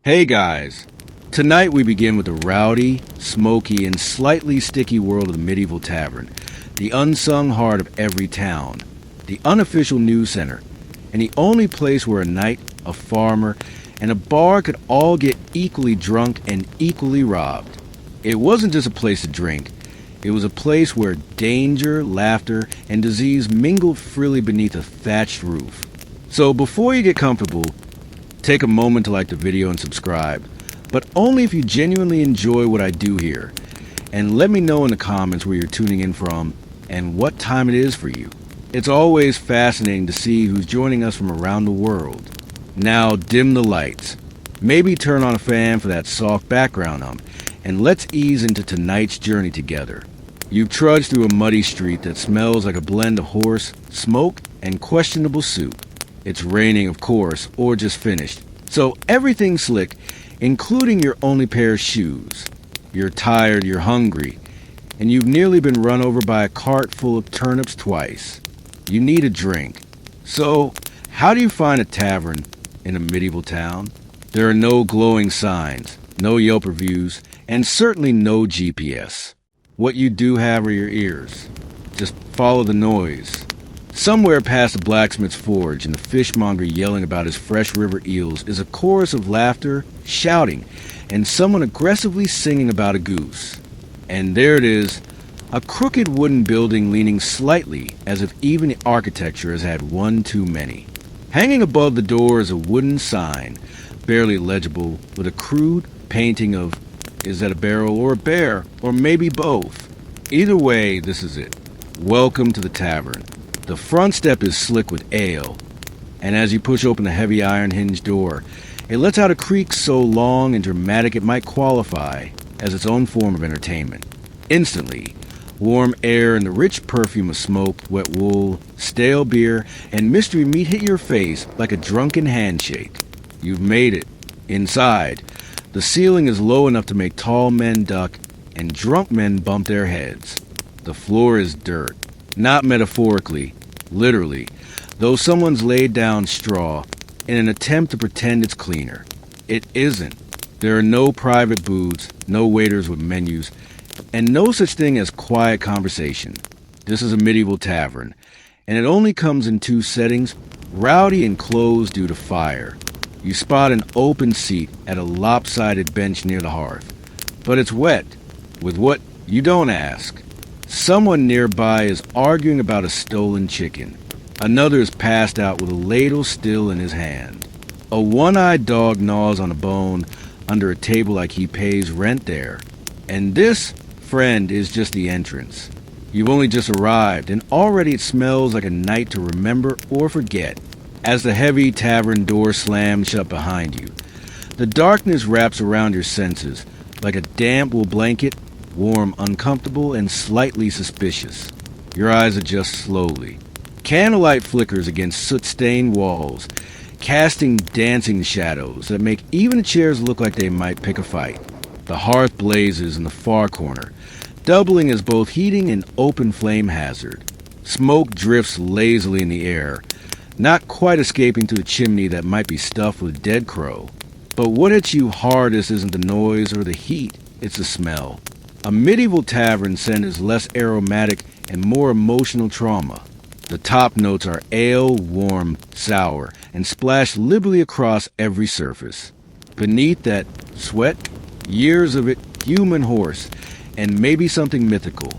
Hey guys! Tonight we begin with the rowdy, smoky, and slightly sticky world of the Medieval Tavern, the unsung heart of every town, the unofficial news center, and the only place where a knight, a farmer, and a bar could all get equally drunk and equally robbed. It wasn't just a place to drink, it was a place where danger, laughter, and disease mingled freely beneath a thatched roof. So before you get comfortable, take a moment to like the video and subscribe, but only if you genuinely enjoy what I do here. And let me know in the comments where you're tuning in from and what time it is for you. It's always fascinating to see who's joining us from around the world. Now dim the lights, maybe turn on a fan for that soft background hum, and let's ease into tonight's journey together. You've trudged through a muddy street that smells like a blend of horse, smoke, and questionable soup. It's raining, of course, or just finished. So everything's slick, including your only pair of shoes. You're tired, you're hungry, and you've nearly been run over by a cart full of turnips twice. You need a drink. So, how do you find a tavern in a medieval town? There are no glowing signs, no Yelp reviews, and certainly no GPS. What you do have are your ears. Just follow the noise. Somewhere past the blacksmith's forge and the fishmonger yelling about his fresh river eels is a chorus of laughter, shouting, and someone aggressively singing about a goose. And there it is, a crooked wooden building leaning slightly as if even the architecture has had one too many. Hanging above the door is a wooden sign, barely legible, with a crude painting of, is that a barrel or a bear, or maybe both? Either way, this is it. Welcome to the tavern. The front step is slick with ale, and as you push open the heavy iron hinge door, it lets out a creak so long and dramatic it might qualify as its own form of entertainment. Instantly, warm air and the rich perfume of smoked, wet wool, stale beer, and mystery meat hit your face like a drunken handshake. You've made it. Inside, the ceiling is low enough to make tall men duck and drunk men bump their heads. The floor is dirt. Not metaphorically, literally, though someone's laid down straw in an attempt to pretend it's cleaner. It isn't. There are no private booths, no waiters with menus, and no such thing as quiet conversation. This is a medieval tavern, and it only comes in two settings, rowdy and closed due to fire. You spot an open seat at a lopsided bench near the hearth, but it's wet. With what? You don't ask. Someone nearby is arguing about a stolen chicken. Another is passed out with a ladle still in his hand. A one-eyed dog gnaws on a bone under a table like he pays rent there. And this, friend, is just the entrance. You've only just arrived, and already it smells like a night to remember or forget. As the heavy tavern door slams shut behind you, the darkness wraps around your senses like a damp wool blanket. Warm, uncomfortable, and slightly suspicious. Your eyes adjust slowly. Candlelight flickers against soot-stained walls, casting dancing shadows that make even the chairs look like they might pick a fight. The hearth blazes in the far corner, doubling as both heating and open flame hazard. Smoke drifts lazily in the air, not quite escaping through the chimney that might be stuffed with dead crow. But what hits you hardest isn't the noise or the heat, it's the smell. A medieval tavern scent is less aromatic and more emotional trauma. The top notes are ale, warm, sour, and splashed liberally across every surface. Beneath that, sweat, years of it, human horse, and maybe something mythical.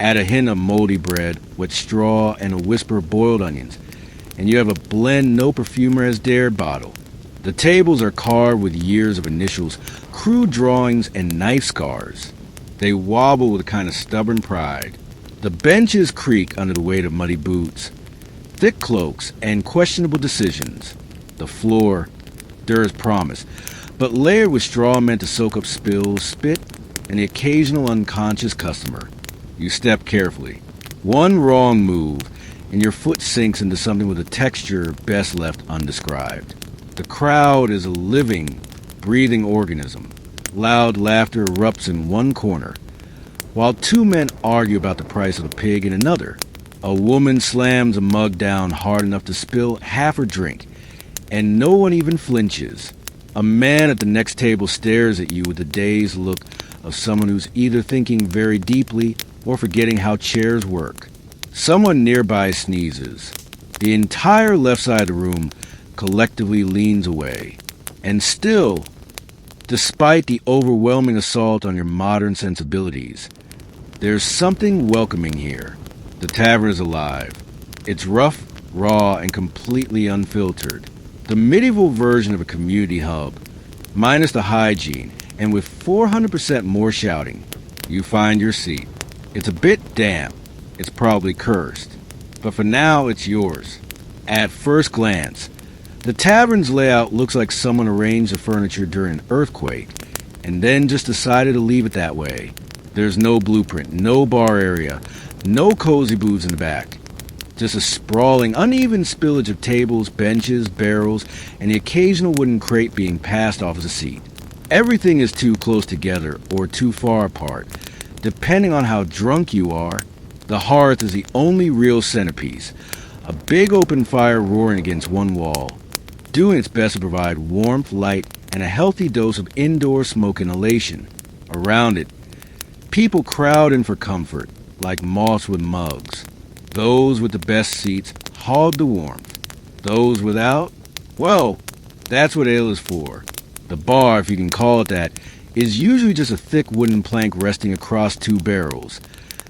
Add a hint of moldy bread, wet straw, and a whisper of boiled onions, and you have a blend no perfumer has dared bottle. The tables are carved with years of initials, crude drawings, and knife scars. They wobble with a kind of stubborn pride. The benches creak under the weight of muddy boots, thick cloaks, and questionable decisions. The floor, there is promise, but layered with straw meant to soak up spills, spit, and the occasional unconscious customer. You step carefully. One wrong move, and your foot sinks into something with a texture best left undescribed. The crowd is a living, breathing organism. Loud laughter erupts in one corner, while two men argue about the price of a pig in another. A woman slams a mug down hard enough to spill half her drink, and no one even flinches. A man at the next table stares at you with the dazed look of someone who's either thinking very deeply or forgetting how chairs work. Someone nearby sneezes. The entire left side of the room collectively leans away. And still, despite the overwhelming assault on your modern sensibilities, there's something welcoming here. The tavern is alive. It's rough, raw, and completely unfiltered. The medieval version of a community hub, minus the hygiene, and with 400% more shouting. You find your seat. It's a bit damp. It's probably cursed. But for now, it's yours. At first glance, the tavern's layout looks like someone arranged the furniture during an earthquake, and then just decided to leave it that way. There's no blueprint, no bar area, no cozy booths in the back. Just a sprawling, uneven spillage of tables, benches, barrels, and the occasional wooden crate being passed off as a seat. Everything is too close together or too far apart. Depending on how drunk you are, the hearth is the only real centerpiece. A big open fire roaring against one wall, doing its best to provide warmth, light, and a healthy dose of indoor smoke inhalation. Around it, people crowd in for comfort, like moths with mugs. Those with the best seats hog the warmth. Those without, well, that's what ale is for. The bar, if you can call it that, is usually just a thick wooden plank resting across two barrels,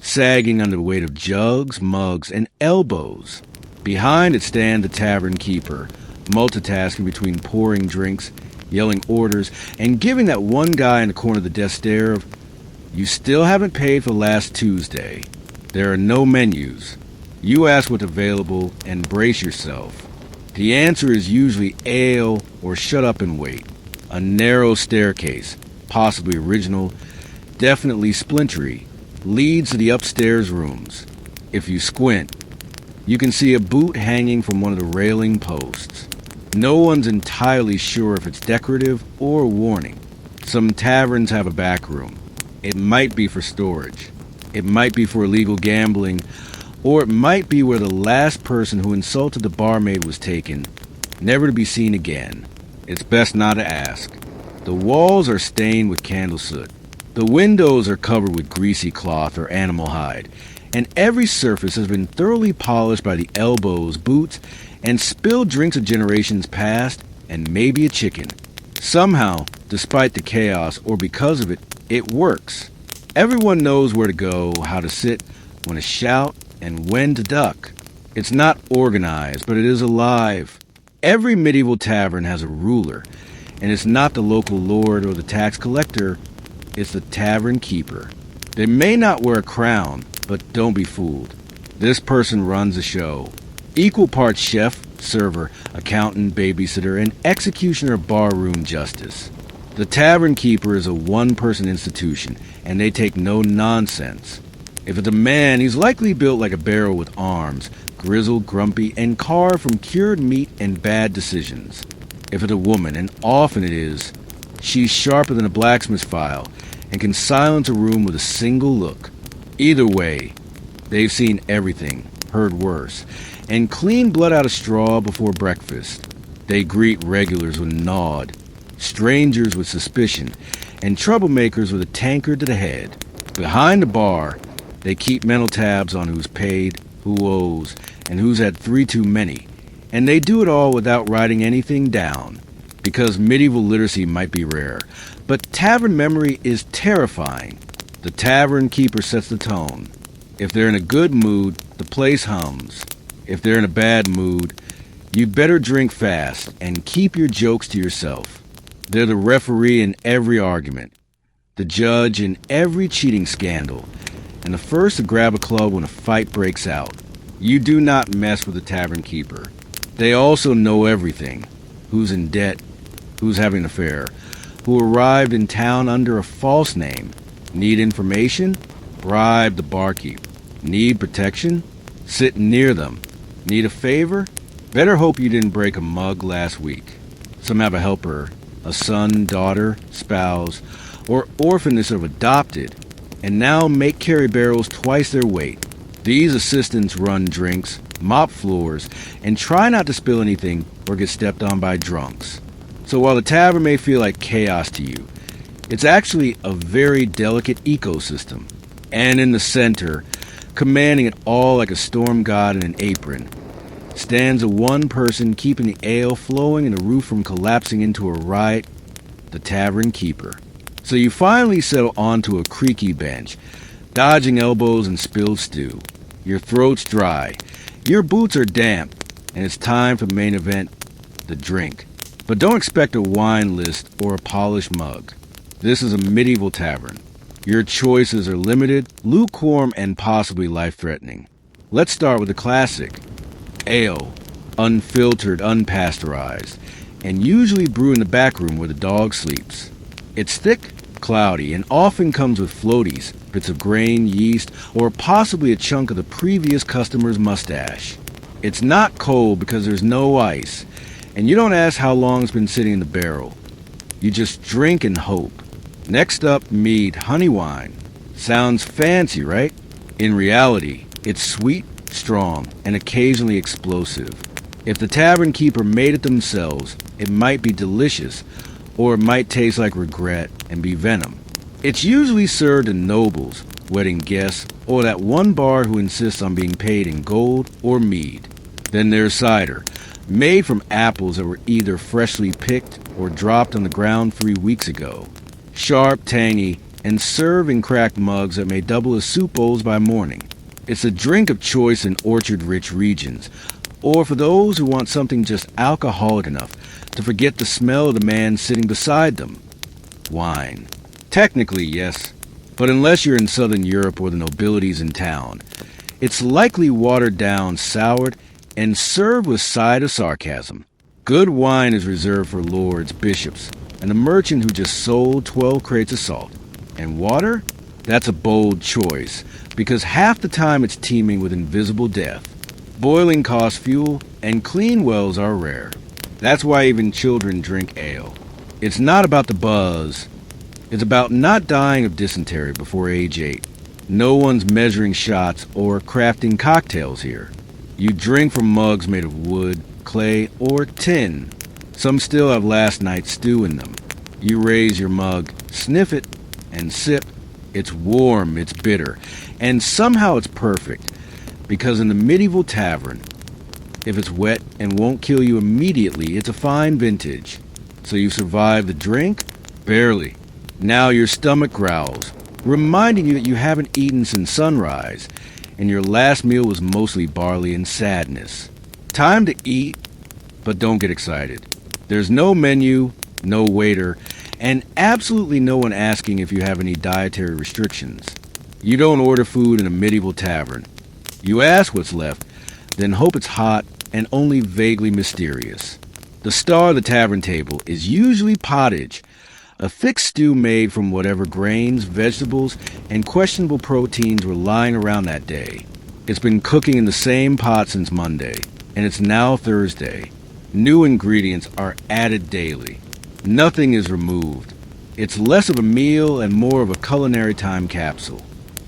sagging under the weight of jugs, mugs, and elbows. Behind it stand the tavern keeper, multitasking between pouring drinks, yelling orders, and giving that one guy in the corner of the desk stare of, "You still haven't paid for last Tuesday." There are no menus. You ask what's available and brace yourself. The answer is usually ale or shut up and wait. A narrow staircase, possibly original, definitely splintery, leads to the upstairs rooms. If you squint, you can see a boot hanging from one of the railing posts. No one's entirely sure if it's decorative or a warning. Some taverns have a back room. It might be for storage. It might be for illegal gambling, or it might be where the last person who insulted the barmaid was taken, never to be seen again. It's best not to ask. The walls are stained with candle soot. The windows are covered with greasy cloth or animal hide, and every surface has been thoroughly polished by the elbows, boots, and spilled drinks of generations past, and maybe a chicken. Somehow, despite the chaos or because of it, it works. Everyone knows where to go, how to sit, when to shout, and when to duck. It's not organized, but it is alive. Every medieval tavern has a ruler, and it's not the local lord or the tax collector, it's the tavern keeper. They may not wear a crown, but don't be fooled. This person runs the show. Equal parts chef, server, accountant, babysitter, and executioner of barroom justice. The tavern keeper is a one-person institution, and they take no nonsense. If it's a man, he's likely built like a barrel with arms, grizzled, grumpy, and carved from cured meat and bad decisions. If it's a woman, and often it is, she's sharper than a blacksmith's file and can silence a room with a single look. Either way, they've seen everything, heard worse, and cleaned blood out of straw before breakfast. They greet regulars with a nod, strangers with suspicion, and troublemakers with a tankard to the head. Behind the bar, they keep mental tabs on who's paid, who owes, and who's had three too many. And they do it all without writing anything down, because medieval literacy might be rare. But tavern memory is terrifying. The tavern keeper sets the tone. If they're in a good mood, the place hums. If they're in a bad mood, you'd better drink fast and keep your jokes to yourself. They're the referee in every argument, the judge in every cheating scandal, and the first to grab a club when a fight breaks out. You do not mess with the tavern keeper. They also know everything. Who's in debt, who's having an affair, who arrived in town under a false name. Need information? Bribe the barkeep. Need protection? Sit near them. Need a favor? Better hope you didn't break a mug last week. Some have a helper, a son, daughter, spouse, or orphaness of adopted, and now make carry barrels twice their weight. These assistants run drinks, mop floors, and try not to spill anything or get stepped on by drunks. So while the tavern may feel like chaos to you, it's actually a very delicate ecosystem. And in the center, commanding it all like a storm god in an apron, stands a one person keeping the ale flowing and the roof from collapsing into a riot, the tavern keeper. So you finally settle onto a creaky bench, dodging elbows and spilled stew. Your throat's dry, your boots are damp, and it's time for the main event, the drink. But don't expect a wine list or a polished mug. This is a medieval tavern. Your choices are limited, lukewarm, and possibly life-threatening. Let's start with the classic. Ale, unfiltered, unpasteurized, and usually brewed in the back room where the dog sleeps. It's thick, cloudy, and often comes with floaties, bits of grain, yeast, or possibly a chunk of the previous customer's mustache. It's not cold because there's no ice, and you don't ask how long it's been sitting in the barrel. You just drink and hope. Next up, mead, honey wine. Sounds fancy, right? In reality, it's sweet, strong, and occasionally explosive. If the tavern keeper made it themselves, it might be delicious, or it might taste like regret and be venom. It's usually served to nobles, wedding guests, or that one bard who insists on being paid in gold or mead. Then there's cider, made from apples that were either freshly picked or dropped on the ground 3 weeks ago. Sharp, tangy, and served in cracked mugs that may double as soup bowls by morning. It's a drink of choice in orchard-rich regions, or for those who want something just alcoholic enough to forget the smell of the man sitting beside them. Wine. Technically, yes, but unless you're in southern Europe or the nobility's in town, it's likely watered down, soured, and served with side of sarcasm. Good wine is reserved for lords, bishops, and the merchant who just sold 12 crates of salt. And water? That's a bold choice, because half the time it's teeming with invisible death. Boiling costs fuel, and clean wells are rare. That's why even children drink ale. It's not about the buzz. It's about not dying of dysentery before age 8. No one's measuring shots or crafting cocktails here. You drink from mugs made of wood, clay, or tin. Some still have last night's stew in them. You raise your mug, sniff it, and sip. It's warm, it's bitter, and somehow it's perfect. Because in the medieval tavern, if it's wet and won't kill you immediately, it's a fine vintage. So you survive the drink? Barely. Now your stomach growls, reminding you that you haven't eaten since sunrise, and your last meal was mostly barley and sadness. Time to eat, but don't get excited. There's no menu, no waiter, and absolutely no one asking if you have any dietary restrictions. You don't order food in a medieval tavern. You ask what's left, then hope it's hot and only vaguely mysterious. The star of the tavern table is usually pottage, a thick stew made from whatever grains, vegetables, and questionable proteins were lying around that day. It's been cooking in the same pot since Monday, and it's now Thursday. New ingredients are added daily. Nothing is removed. It's less of a meal and more of a culinary time capsule.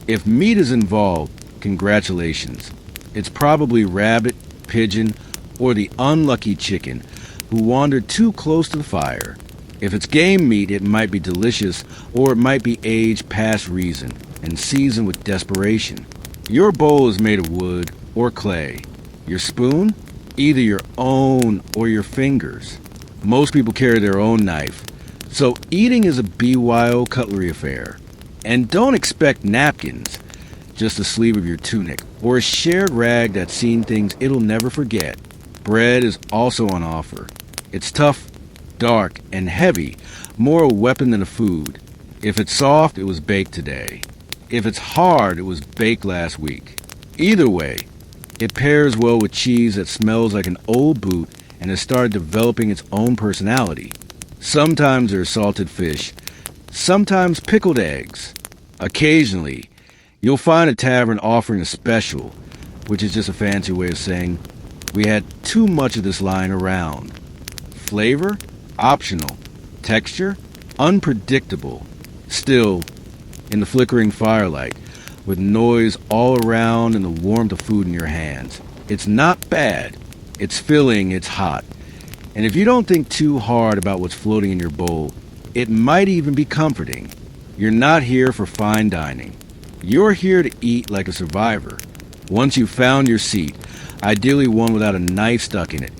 If meat is involved, congratulations. It's probably rabbit, pigeon, or the unlucky chicken who wandered too close to the fire. If it's game meat, it might be delicious, or it might be aged past reason and seasoned with desperation. Your bowl is made of wood or clay. Your spoon? Either your own or your fingers. Most people carry their own knife, so eating is a BYO cutlery affair. And don't expect napkins, just the sleeve of your tunic, or a shared rag that's seen things it'll never forget. Bread is also on offer. It's tough, dark, and heavy, more a weapon than a food. If it's soft, it was baked today. If it's hard, it was baked last week. Either way, it pairs well with cheese that smells like an old boot and has started developing its own personality. Sometimes there's salted fish, sometimes pickled eggs. Occasionally, you'll find a tavern offering a special, which is just a fancy way of saying, we had too much of this lying around. Flavor? Optional. Texture? Unpredictable. Still, in the flickering firelight, with noise all around and the warmth of food in your hands. It's not bad. It's filling, it's hot. And if you don't think too hard about what's floating in your bowl, it might even be comforting. You're not here for fine dining. You're here to eat like a survivor. Once you've found your seat, ideally one without a knife stuck in it,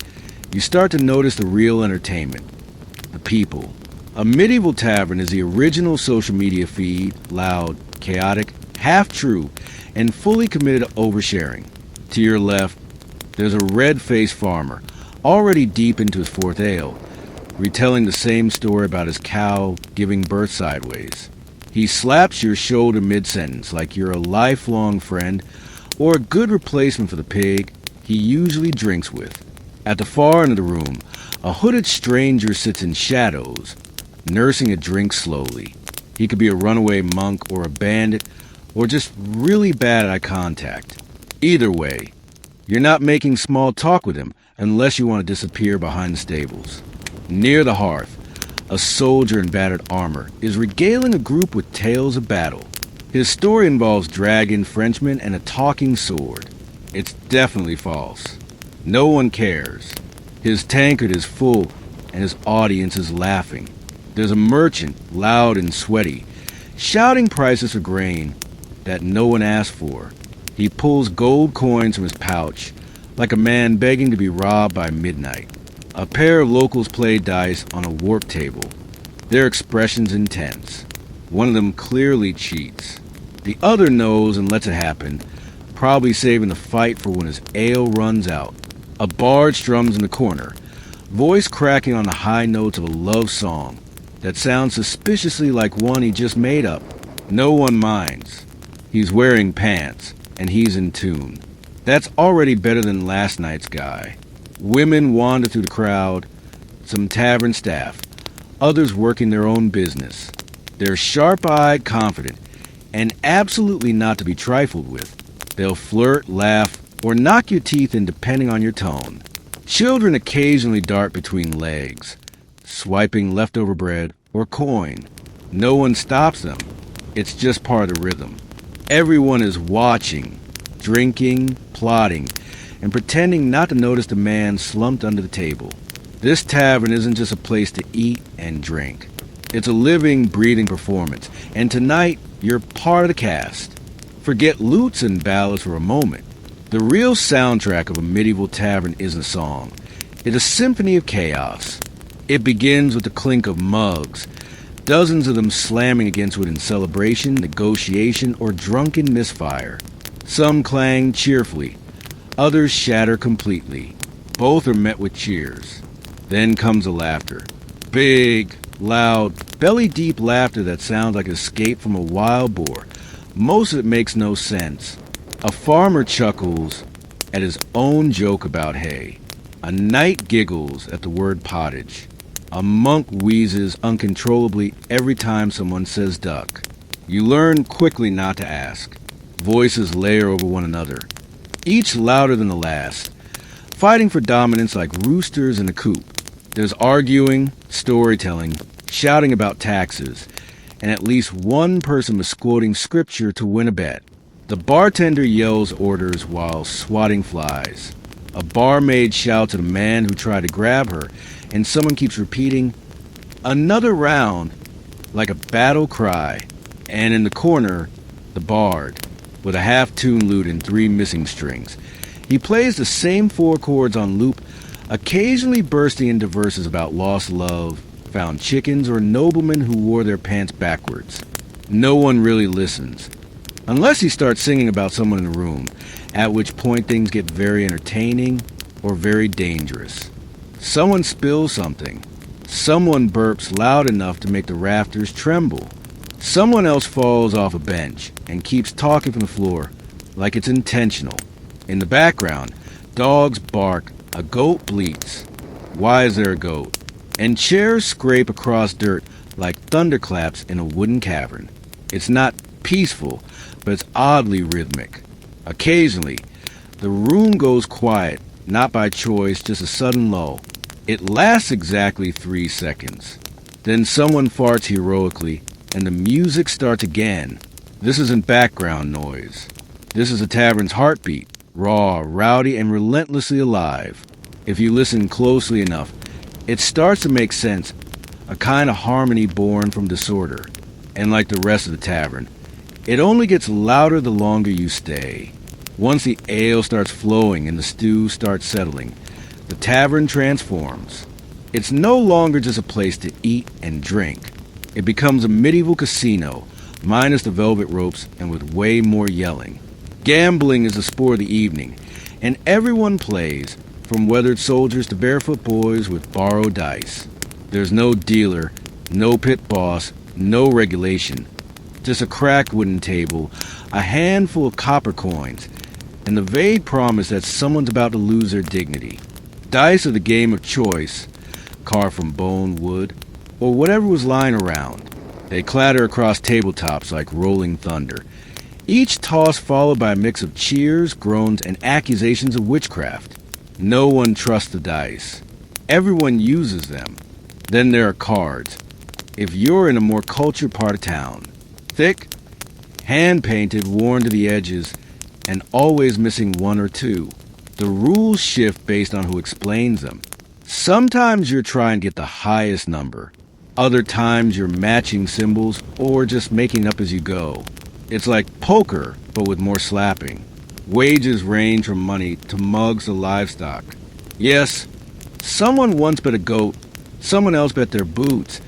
you start to notice the real entertainment. The people. A medieval tavern is the original social media feed, loud, chaotic, half-true, and fully committed to oversharing. To your left, there's a red-faced farmer, already deep into his fourth ale, retelling the same story about his cow giving birth sideways. He slaps your shoulder mid-sentence like you're a lifelong friend or a good replacement for the pig he usually drinks with. At the far end of the room, a hooded stranger sits in shadows, nursing a drink slowly. He could be a runaway monk or a bandit or just really bad eye contact. Either way, you're not making small talk with him unless you want to disappear behind the stables. Near the hearth, a soldier in battered armor is regaling a group with tales of battle. His story involves dragon, Frenchmen, and a talking sword. It's definitely false. No one cares. His tankard is full, and his audience is laughing. There's a merchant, loud and sweaty, shouting prices for grain that no one asked for. He pulls gold coins from his pouch, like a man begging to be robbed by midnight. A pair of locals play dice on a warp table, their expressions intense. One of them clearly cheats. The other knows and lets it happen, probably saving the fight for when his ale runs out. A bard strums in the corner, voice cracking on the high notes of a love song that sounds suspiciously like one he just made up. No one minds. He's wearing pants, and he's in tune. That's already better than last night's guy. Women wander through the crowd, some tavern staff, others working their own business. They're sharp-eyed, confident, and absolutely not to be trifled with. They'll flirt, laugh, or knock your teeth in depending on your tone. Children occasionally dart between legs, swiping leftover bread or coin. No one stops them. It's just part of the rhythm. Everyone is watching, drinking, plotting, and pretending not to notice the man slumped under the table. This tavern isn't just a place to eat and drink. It's a living, breathing performance, and tonight, you're part of the cast. Forget lutes and ballads for a moment. The real soundtrack of a medieval tavern isn't a song. It's a symphony of chaos. It begins with the clink of mugs, dozens of them slamming against wood in celebration, negotiation, or drunken misfire. Some clang cheerfully, others shatter completely. Both are met with cheers. Then comes the laughter. Big, loud, belly-deep laughter that sounds like escape from a wild boar. Most of it makes no sense. A farmer chuckles at his own joke about hay. A knight giggles at the word pottage. A monk wheezes uncontrollably every time someone says duck. You learn quickly not to ask. Voices layer over one another, each louder than the last, fighting for dominance like roosters in a coop. There's arguing, storytelling, shouting about taxes, and at least one person misquoting scripture to win a bet. The bartender yells orders while swatting flies. A barmaid shouts at a man who tried to grab her, and someone keeps repeating, "Another round," like a battle cry. And in the corner, the bard, with a half-tuned lute and 3 missing strings. He plays the same 4 chords on loop, occasionally bursting into verses about lost love, found chickens, or noblemen who wore their pants backwards. No one really listens, unless he starts singing about someone in the room, at which point things get very entertaining or very dangerous. Someone spills something. Someone burps loud enough to make the rafters tremble. Someone else falls off a bench and keeps talking from the floor like it's intentional. In the background, dogs bark, a goat bleats. Why is there a goat? And chairs scrape across dirt like thunderclaps in a wooden cavern. It's not peaceful, but it's oddly rhythmic. Occasionally, the room goes quiet, not by choice, just a sudden lull. It lasts exactly 3 seconds. Then someone farts heroically, and the music starts again. This isn't background noise. This is a tavern's heartbeat, raw, rowdy, and relentlessly alive. If you listen closely enough, It starts to make sense, a kind of harmony born from disorder. And like the rest of the tavern, it only gets louder the longer you stay. Once the ale starts flowing and the stew starts settling, the tavern transforms. It's no longer just a place to eat and drink. It becomes a medieval casino, minus the velvet ropes and with way more yelling. Gambling is the sport of the evening, and everyone plays, from weathered soldiers to barefoot boys with borrowed dice. There's no dealer, no pit boss, no regulation. Just a cracked wooden table, a handful of copper coins, and the vague promise that someone's about to lose their dignity. Dice are the game of choice, carved from bone, wood, or whatever was lying around. They clatter across tabletops like rolling thunder, each toss followed by a mix of cheers, groans, and accusations of witchcraft. No one trusts the dice. Everyone uses them. Then there are cards. If you're in a more cultured part of town, thick, hand-painted, worn to the edges, and always missing one or two. The rules shift based on who explains them. Sometimes you're trying to get the highest number. Other times you're matching symbols or just making up as you go. It's like poker, but with more slapping. Wages range from money to mugs to livestock. Yes, someone once bet a goat, someone else bet their boots,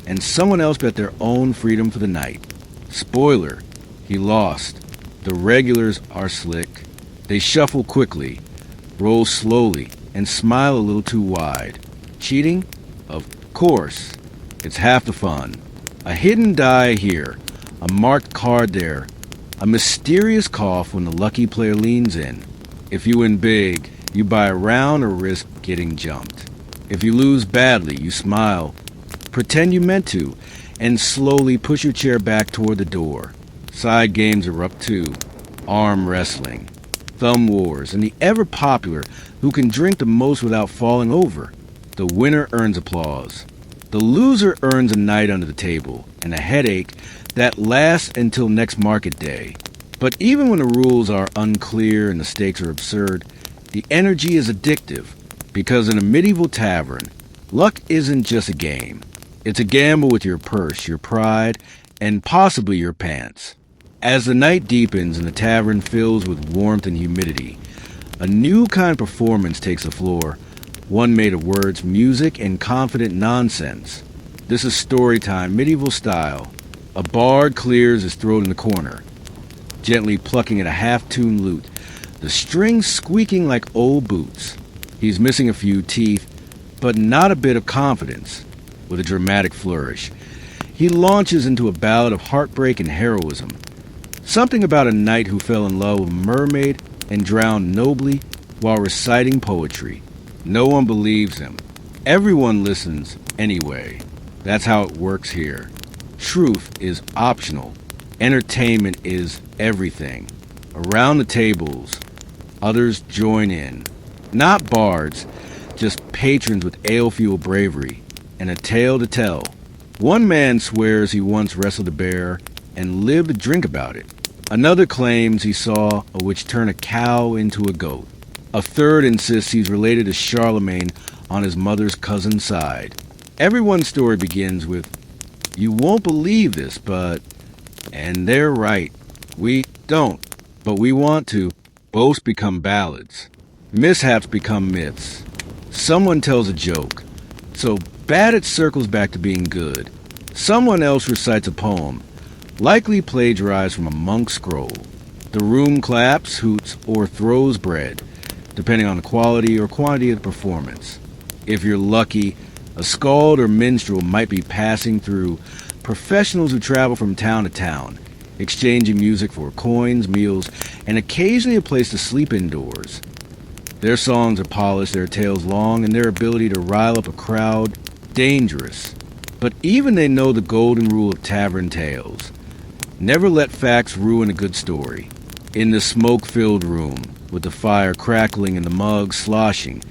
and someone else bet their own freedom for the night. Spoiler, he lost. The regulars are slick. They shuffle quickly, roll slowly, and smile a little too wide. Cheating? Of course. It's half the fun. A hidden die here, a marked card there, a mysterious cough when the lucky player leans in. If you win big, you buy a round or risk getting jumped. If you lose badly, you smile, pretend you meant to, and slowly push your chair back toward the door. Side games erupt too. Arm wrestling, thumb wars, and the ever-popular who can drink the most without falling over. The winner earns applause. The loser earns a night under the table and a headache that lasts until next market day. But even when the rules are unclear and the stakes are absurd, the energy is addictive, because in a medieval tavern, luck isn't just a game. It's a gamble with your purse, your pride, and possibly your pants. As the night deepens and the tavern fills with warmth and humidity, a new kind of performance takes the floor, one made of words, music, and confident nonsense. This is story time, medieval style. A bard clears his throat in the corner, gently plucking at a half-tuned lute, the strings squeaking like old boots. He's missing a few teeth, but not a bit of confidence. With a dramatic flourish, he launches into a ballad of heartbreak and heroism. Something about a knight who fell in love with a mermaid and drowned nobly while reciting poetry. No one believes him. Everyone listens anyway. That's how it works here. Truth is optional. Entertainment is everything. Around the tables, others join in. Not bards, just patrons with ale-fueled bravery and a tale to tell. One man swears he once wrestled a bear and lived to drink about it. Another claims he saw a witch turn a cow into a goat. A third insists he's related to Charlemagne on his mother's cousin's side. Everyone's story begins with, "You won't believe this, but..." And they're right. We don't, but we want to. Boasts become ballads. Mishaps become myths. Someone tells a joke. So bad it circles back to being good. Someone else recites a poem, likely plagiarized from a monk's scroll. The room claps, hoots, or throws bread, depending on the quality or quantity of the performance. If you're lucky, a skald or minstrel might be passing through, professionals who travel from town to town, exchanging music for coins, meals, and occasionally a place to sleep indoors. Their songs are polished, their tales long, and their ability to rile up a crowd dangerous. But even they know the golden rule of tavern tales. Never let facts ruin a good story. In the smoke-filled room, with the fire crackling and the mugs sloshing,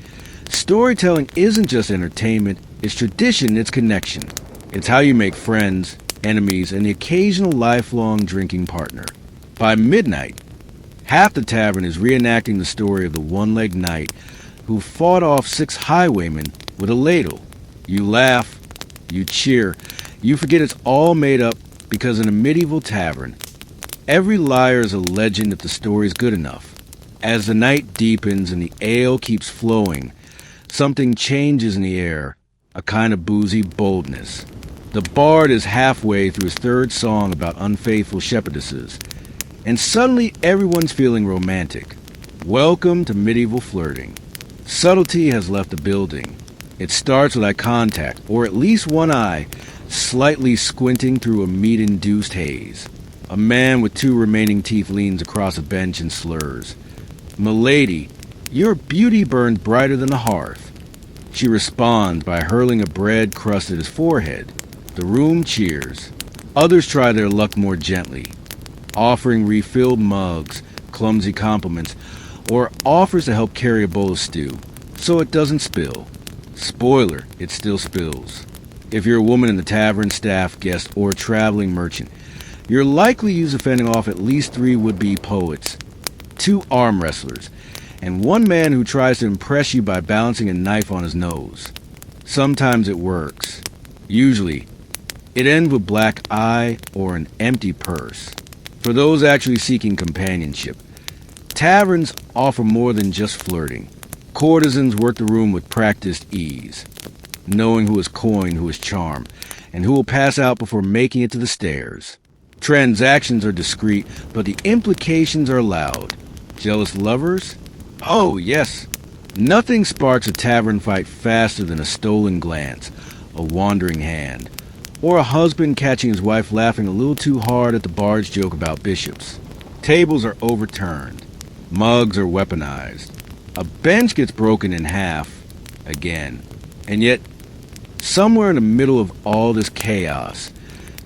storytelling isn't just entertainment, it's tradition, it's connection. It's how you make friends, enemies, and the occasional lifelong drinking partner. By midnight, half the tavern is reenacting the story of the one-legged knight who fought off 6 highwaymen with a ladle. You laugh, you cheer, you forget it's all made up because in a medieval tavern, every liar is a legend if the story's good enough. As the night deepens and the ale keeps flowing, something changes in the air, a kind of boozy boldness. The bard is halfway through his third song about unfaithful shepherdesses, and suddenly everyone's feeling romantic. Welcome to medieval flirting. Subtlety has left the building. It starts with eye contact, or at least one eye, slightly squinting through a meat-induced haze. A man with two remaining teeth leans across a bench and slurs. "Milady, your beauty burns brighter than the hearth." She responds by hurling a bread crust at his forehead. The room cheers. Others try their luck more gently, offering refilled mugs, clumsy compliments, or offers to help carry a bowl of stew, so it doesn't spill. Spoiler, it still spills. If you're a woman in the tavern, staff, guest, or traveling merchant, you're likely used to fending off at least 3 would-be poets, 2 arm wrestlers, and 1 man who tries to impress you by balancing a knife on his nose. Sometimes it works. Usually, it ends with black eye or an empty purse. For those actually seeking companionship, taverns offer more than just flirting. Courtesans work the room with practiced ease, knowing who is coin, who is charm, and who will pass out before making it to the stairs. Transactions are discreet, but the implications are loud. Jealous lovers? Oh, yes. Nothing sparks a tavern fight faster than a stolen glance, a wandering hand, or a husband catching his wife laughing a little too hard at the bard's joke about bishops. Tables are overturned. Mugs are weaponized. A bench gets broken in half, again. And yet, somewhere in the middle of all this chaos,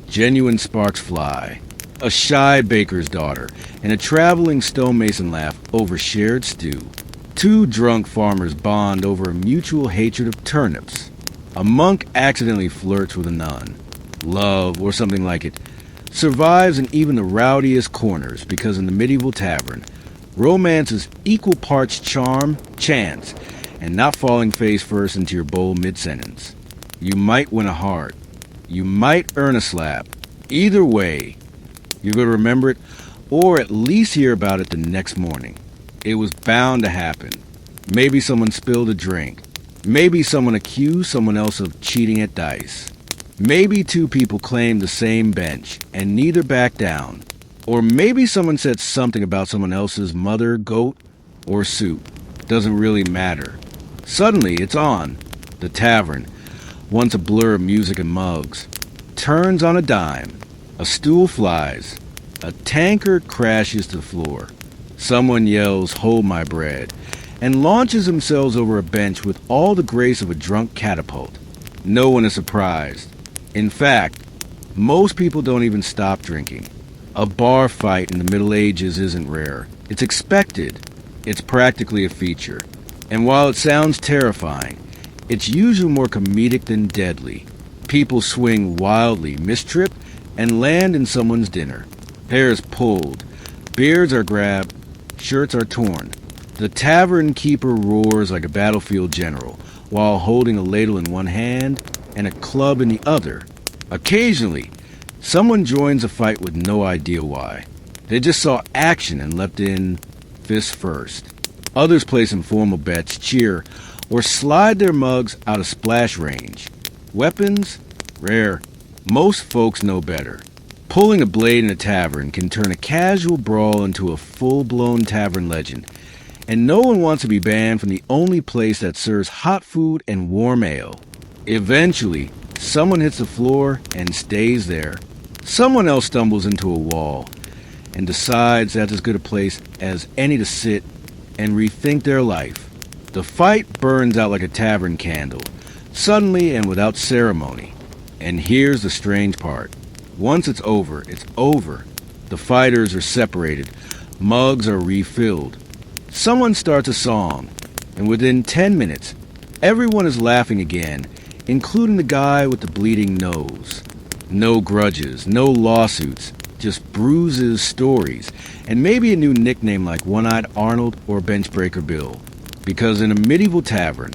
genuine sparks fly. A shy baker's daughter and a traveling stonemason laugh over shared stew. 2 drunk farmers bond over a mutual hatred of turnips. A monk accidentally flirts with a nun. Love, or something like it, survives in even the rowdiest corners because in the medieval tavern, romance is equal parts charm, chance, and not falling face first into your bowl mid-sentence. You might win a heart. You might earn a slap. Either way, you're going to remember it, or at least hear about it the next morning. It was bound to happen. Maybe someone spilled a drink. Maybe someone accused someone else of cheating at dice. Maybe 2 people claimed the same bench, and neither backed down. Or maybe someone said something about someone else's mother, goat, or soup. Doesn't really matter. Suddenly, it's on. The tavern, once a blur of music and mugs, turns on a dime. A stool flies. A tankard crashes to the floor. Someone yells, "Hold my bread," and launches themselves over a bench with all the grace of a drunk catapult. No one is surprised. In fact, most people don't even stop drinking. A bar fight in the Middle Ages isn't rare. It's expected. It's practically a feature. And while it sounds terrifying, it's usually more comedic than deadly. People swing wildly, mistrip, and land in someone's dinner. Hair is pulled. Beards are grabbed. Shirts are torn. The tavern keeper roars like a battlefield general, while holding a ladle in one hand and a club in the other. Occasionally, someone joins a fight with no idea why. They just saw action and leapt in fist first. Others place informal bets, cheer, or slide their mugs out of splash range. Weapons? Rare. Most folks know better. Pulling a blade in a tavern can turn a casual brawl into a full-blown tavern legend, and no one wants to be banned from the only place that serves hot food and warm ale. Eventually, someone hits the floor and stays there. Someone else stumbles into a wall and decides that's as good a place as any to sit and rethink their life. The fight burns out like a tavern candle, suddenly and without ceremony. And here's the strange part. Once it's over, it's over. The fighters are separated. Mugs are refilled. Someone starts a song, and within 10 minutes, everyone is laughing again, including the guy with the bleeding nose. No grudges, no lawsuits, just bruises, stories, and maybe a new nickname like One-Eyed Arnold or Benchbreaker Bill. Because in a medieval tavern,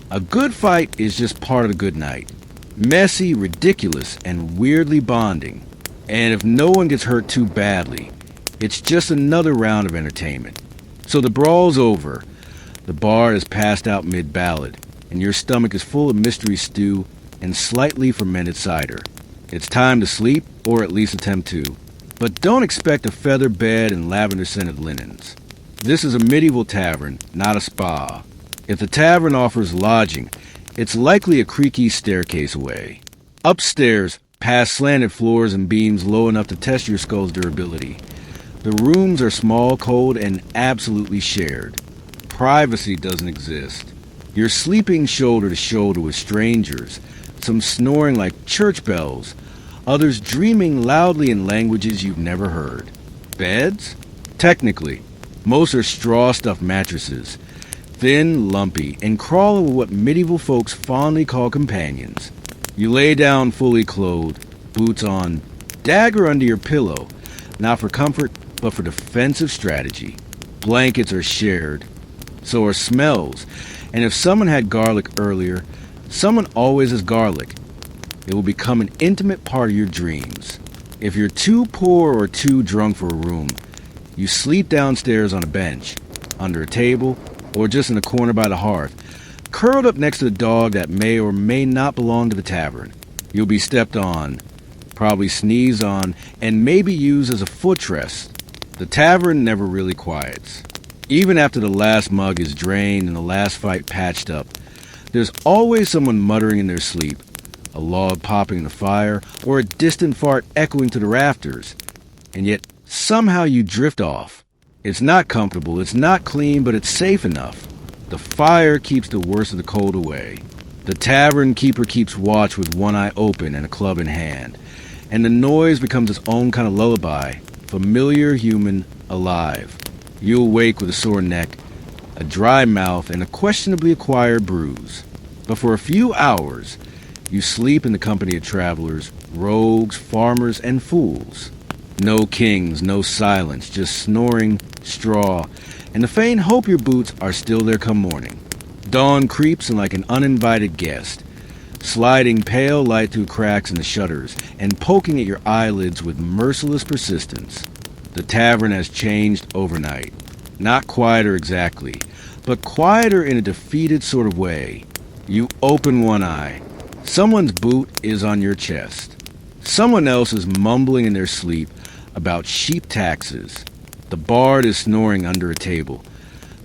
A good fight is just part of a good night. Messy, ridiculous, and weirdly bonding. And if no one gets hurt too badly, it's just another round of entertainment. So the brawl's over. The bar is passed out mid-ballad, and your stomach is full of mystery stew and slightly fermented cider. It's time to sleep, or at least attempt to. But don't expect a feather bed and lavender-scented linens. This is a medieval tavern, not a spa. If the tavern offers lodging, it's likely a creaky staircase away. Upstairs, past slanted floors and beams low enough to test your skull's durability. The rooms are small, cold, and absolutely shared. Privacy doesn't exist. You're sleeping shoulder to shoulder with strangers, some snoring like church bells, others dreaming loudly in languages you've never heard. Beds? Technically, most are straw-stuffed mattresses, thin, lumpy, and crawl over what medieval folks fondly call companions. You lay down fully clothed, boots on, dagger under your pillow, not for comfort, but for defensive strategy. Blankets are shared, so are smells, and if someone had garlic earlier, someone always has garlic. It will become an intimate part of your dreams. If you're too poor or too drunk for a room, you sleep downstairs on a bench, under a table, or just in a corner by the hearth, curled up next to the dog that may or may not belong to the tavern. You'll be stepped on, probably sneezed on, and maybe used as a footrest. The tavern never really quiets. Even after the last mug is drained and the last fight patched up, there's always someone muttering in their sleep, a log popping in the fire, or a distant fart echoing to the rafters. And yet, somehow you drift off. It's not comfortable, it's not clean, but it's safe enough. The fire keeps the worst of the cold away. The tavern keeper keeps watch with one eye open and a club in hand. And the noise becomes its own kind of lullaby, familiar, human, alive. You awake with a sore neck, a dry mouth, and a questionably acquired bruise. But for a few hours, you sleep in the company of travelers, rogues, farmers, and fools. No kings, no silence, just snoring, straw, and the faint hope your boots are still there come morning. Dawn creeps in like an uninvited guest, sliding pale light through cracks in the shutters and poking at your eyelids with merciless persistence. The tavern has changed overnight. Not quieter exactly, but quieter in a defeated sort of way. You open one eye. Someone's boot is on your chest. Someone else is mumbling in their sleep about sheep taxes. The bard is snoring under a table,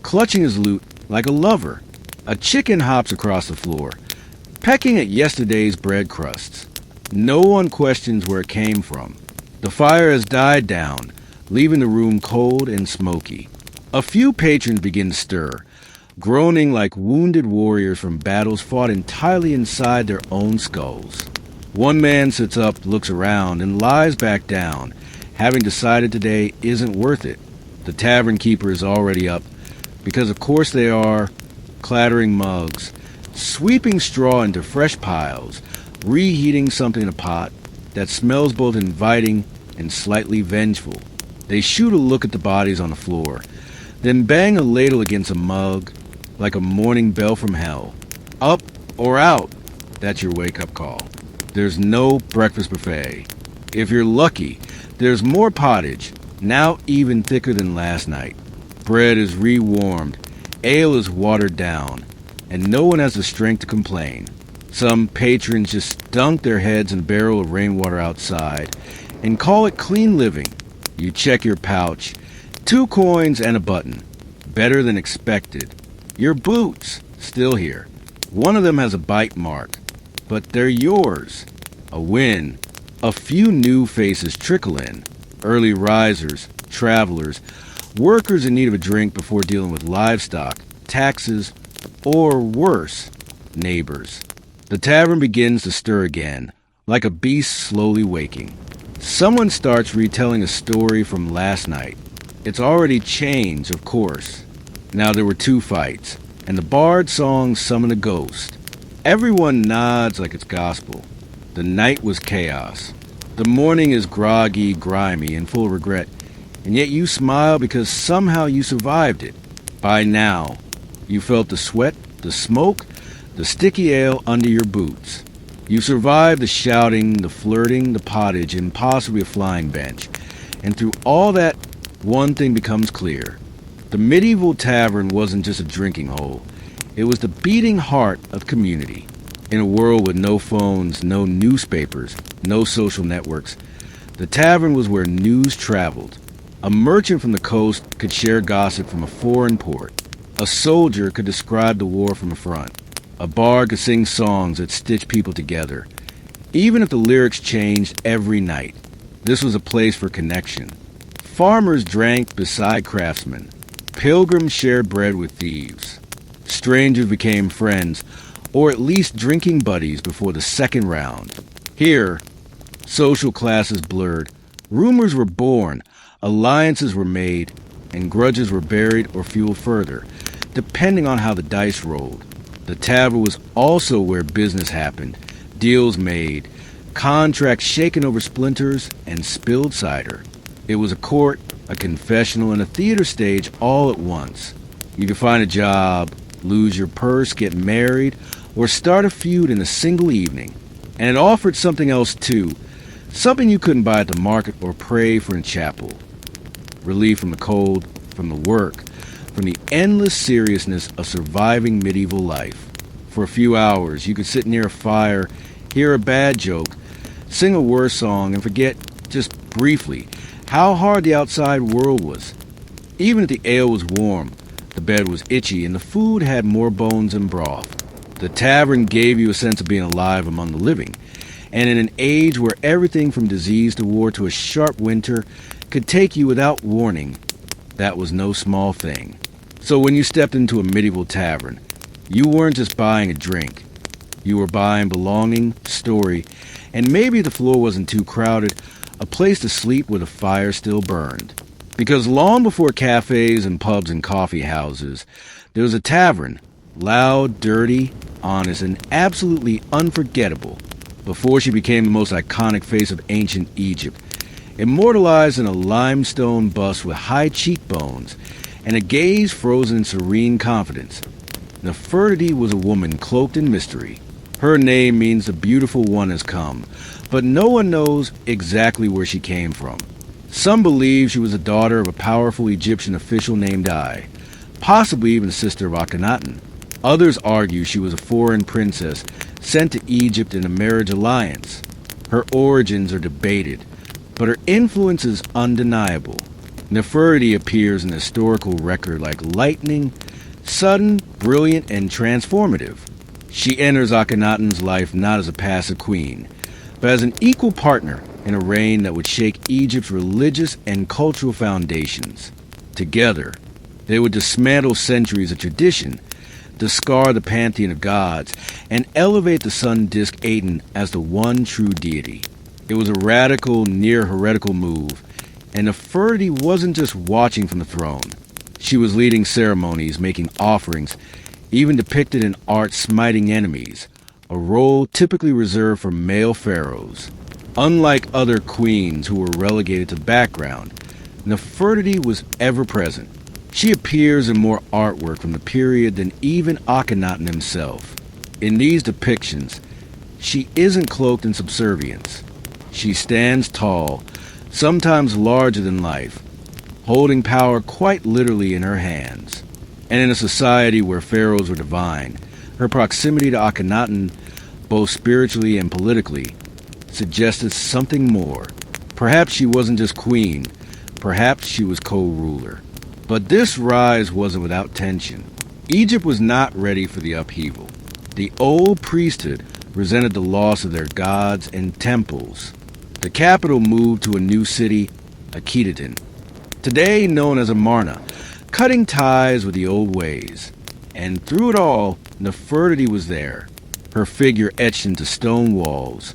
clutching his lute like a lover. A chicken hops across the floor, pecking at yesterday's bread crusts. No one questions where it came from. The fire has died down, leaving the room cold and smoky. A few patrons begin to stir, groaning like wounded warriors from battles fought entirely inside their own skulls. One man sits up, looks around, and lies back down, having decided today isn't worth it. The tavern keeper is already up, because of course they are, clattering mugs, sweeping straw into fresh piles, reheating something in a pot that smells both inviting and slightly vengeful. They shoot a look at the bodies on the floor, then bang a ladle against a mug like a morning bell from hell. Up or out, that's your wake-up call. There's no breakfast buffet. If you're lucky, there's more pottage, now even thicker than last night. Bread is rewarmed, ale is watered down, and no one has the strength to complain. Some patrons just dunk their heads in a barrel of rainwater outside and call it clean living. You check your pouch, 2 coins and a button. Better than expected. Your boots, still here. One of them has a bite mark, but they're yours. A win. A few new faces trickle in. Early risers, travelers, workers in need of a drink before dealing with livestock, taxes, or worse, neighbors. The tavern begins to stir again, like a beast slowly waking. Someone starts retelling a story from last night. It's already changed, of course. Now there were 2 fights, and the bard song summoned a ghost. Everyone nods like it's gospel. The night was chaos. The morning is groggy, grimy, and full of regret, and yet you smile because somehow you survived it. By now, you felt the sweat, the smoke, the sticky ale under your boots. You survive the shouting, the flirting, the pottage, and possibly a flying bench. And through all that, one thing becomes clear. The medieval tavern wasn't just a drinking hole. It was the beating heart of community. In a world with no phones, no newspapers, no social networks, the tavern was where news traveled. A merchant from the coast could share gossip from a foreign port. A soldier could describe the war from a front. A bard could sing songs that stitched people together. Even if the lyrics changed every night, this was a place for connection. Farmers drank beside craftsmen. Pilgrims shared bread with thieves. Strangers became friends, or at least drinking buddies before the second round. Here, social classes blurred. Rumors were born, alliances were made, and grudges were buried or fueled further, depending on how the dice rolled. The tavern was also where business happened, deals made, contracts shaken over splinters, and spilled cider. It was a court, a confessional, and a theater stage all at once. You could find a job, lose your purse, get married, or start a feud in a single evening. And it offered something else too, something you couldn't buy at the market or pray for in chapel. Relief from the cold, from the work, from the endless seriousness of surviving medieval life. For a few hours, you could sit near a fire, hear a bad joke, sing a worse song, and forget, just briefly, how hard the outside world was. Even if the ale was warm, the bed was itchy, and the food had more bones than broth. The tavern gave you a sense of being alive among the living, and in an age where everything from disease to war to a sharp winter could take you without warning, that was no small thing. So when you stepped into a medieval tavern, you weren't just buying a drink. You were buying belonging, story, and maybe the floor wasn't too crowded, a place to sleep where the fire still burned. Because long before cafes and pubs and coffee houses, there was a tavern, loud, dirty, honest, and absolutely unforgettable, before she became the most iconic face of ancient Egypt, immortalized in a limestone bust with high cheekbones and a gaze frozen in serene confidence. Nefertiti was a woman cloaked in mystery. Her name means the beautiful one has come, but no one knows exactly where she came from. Some believe she was the daughter of a powerful Egyptian official named Ai, possibly even the sister of Akhenaten. Others argue she was a foreign princess sent to Egypt in a marriage alliance. Her origins are debated, but her influence is undeniable. Nefertiti appears in the historical record like lightning, sudden, brilliant, and transformative. She enters Akhenaten's life not as a passive queen, but as an equal partner in a reign that would shake Egypt's religious and cultural foundations. Together, they would dismantle centuries of tradition, discard the pantheon of gods, and elevate the sun disk Aten as the one true deity. It was a radical, near-heretical move, and Nefertiti wasn't just watching from the throne. She was leading ceremonies, making offerings, even depicted in art smiting enemies, a role typically reserved for male pharaohs. Unlike other queens who were relegated to the background, Nefertiti was ever present. She appears in more artwork from the period than even Akhenaten himself. In these depictions, she isn't cloaked in subservience. She stands tall, sometimes larger than life, holding power quite literally in her hands. And in a society where pharaohs were divine, her proximity to Akhenaten, both spiritually and politically, suggested something more. Perhaps she wasn't just queen, perhaps she was co-ruler. But this rise wasn't without tension. Egypt was not ready for the upheaval. The old priesthood resented the loss of their gods and temples. The capital moved to a new city, Akhetaten, today known as Amarna, cutting ties with the old ways. And through it all, Nefertiti was there, her figure etched into stone walls,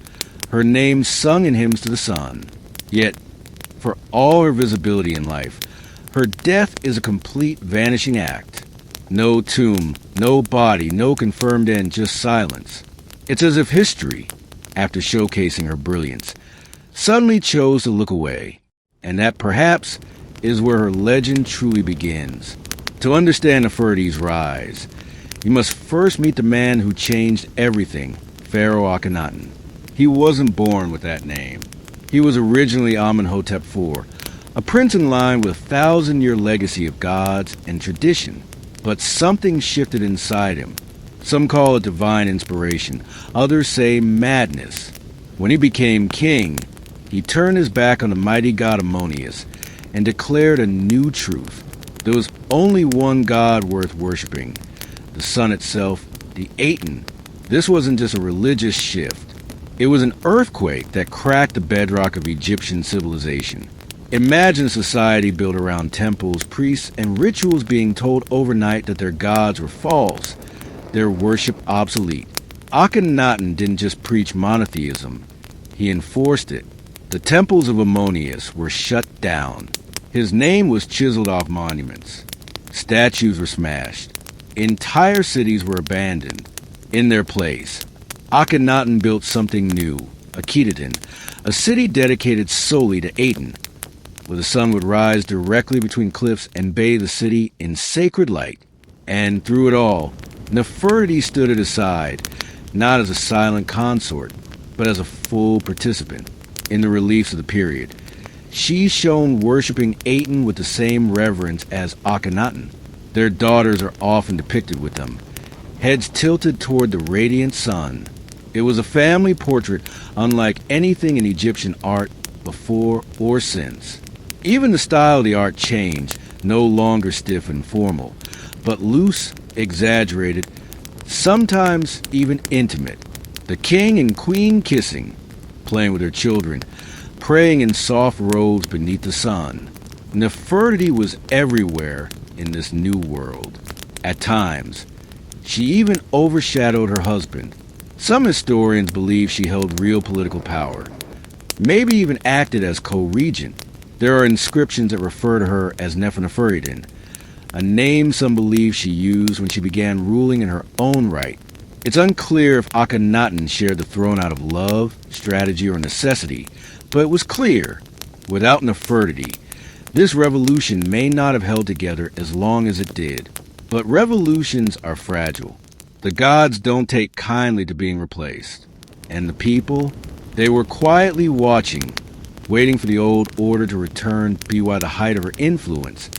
her name sung in hymns to the sun. Yet, for all her visibility in life, her death is a complete vanishing act. No tomb, no body, no confirmed end, just silence. It's as if history, after showcasing her brilliance, suddenly chose to look away, and that perhaps is where her legend truly begins. To understand Nefertiti's rise, You must first meet the man who changed everything, Pharaoh Akhenaten. He wasn't born with that name. He was originally Amenhotep IV, a prince in line with a 1,000-year legacy of gods and tradition. But something shifted inside him. Some call it divine inspiration. Others say madness. When he became king, he turned his back on the mighty god Ammonius and declared a new truth. There was only one god worth worshipping, the sun itself, the Aten. This wasn't just a religious shift. It was an earthquake that cracked the bedrock of Egyptian civilization. Imagine a society built around temples, priests, and rituals being told overnight that their gods were false, their worship obsolete. Akhenaten didn't just preach monotheism, he enforced it. The temples of Ammonius were shut down. His name was chiseled off monuments. Statues were smashed. Entire cities were abandoned. In their place, Akhenaten built something new, Akhetaten, a city dedicated solely to Aten, where the sun would rise directly between cliffs and bathe the city in sacred light. And through it all, Nefertiti stood at his side, not as a silent consort, but as a full participant in the reliefs of the period. She's shown worshipping Aten with the same reverence as Akhenaten. Their daughters are often depicted with them, heads tilted toward the radiant sun. It was a family portrait unlike anything in Egyptian art before or since. Even the style of the art changed, no longer stiff and formal, but loose, exaggerated, sometimes even intimate. The king and queen kissing, playing with their children, praying in soft robes beneath the sun. Nefertiti was everywhere in this new world. At times, she even overshadowed her husband. Some historians believe she held real political power, maybe even acted as co-regent. There are inscriptions that refer to her as Nefertiti, a name some believe she used when she began ruling in her own right. It's unclear if Akhenaten shared the throne out of love, strategy, or necessity, but it was clear, without Nefertiti, this revolution may not have held together as long as it did. But revolutions are fragile. The gods don't take kindly to being replaced. And the people, they were quietly watching, waiting for the old order to return to be at the height of her influence.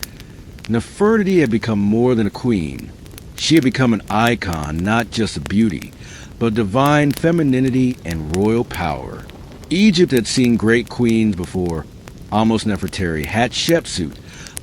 Nefertiti had become more than a queen. She had become an icon, not just of beauty, but divine femininity and royal power. Egypt had seen great queens before, almost Nefertiti, Hatshepsut,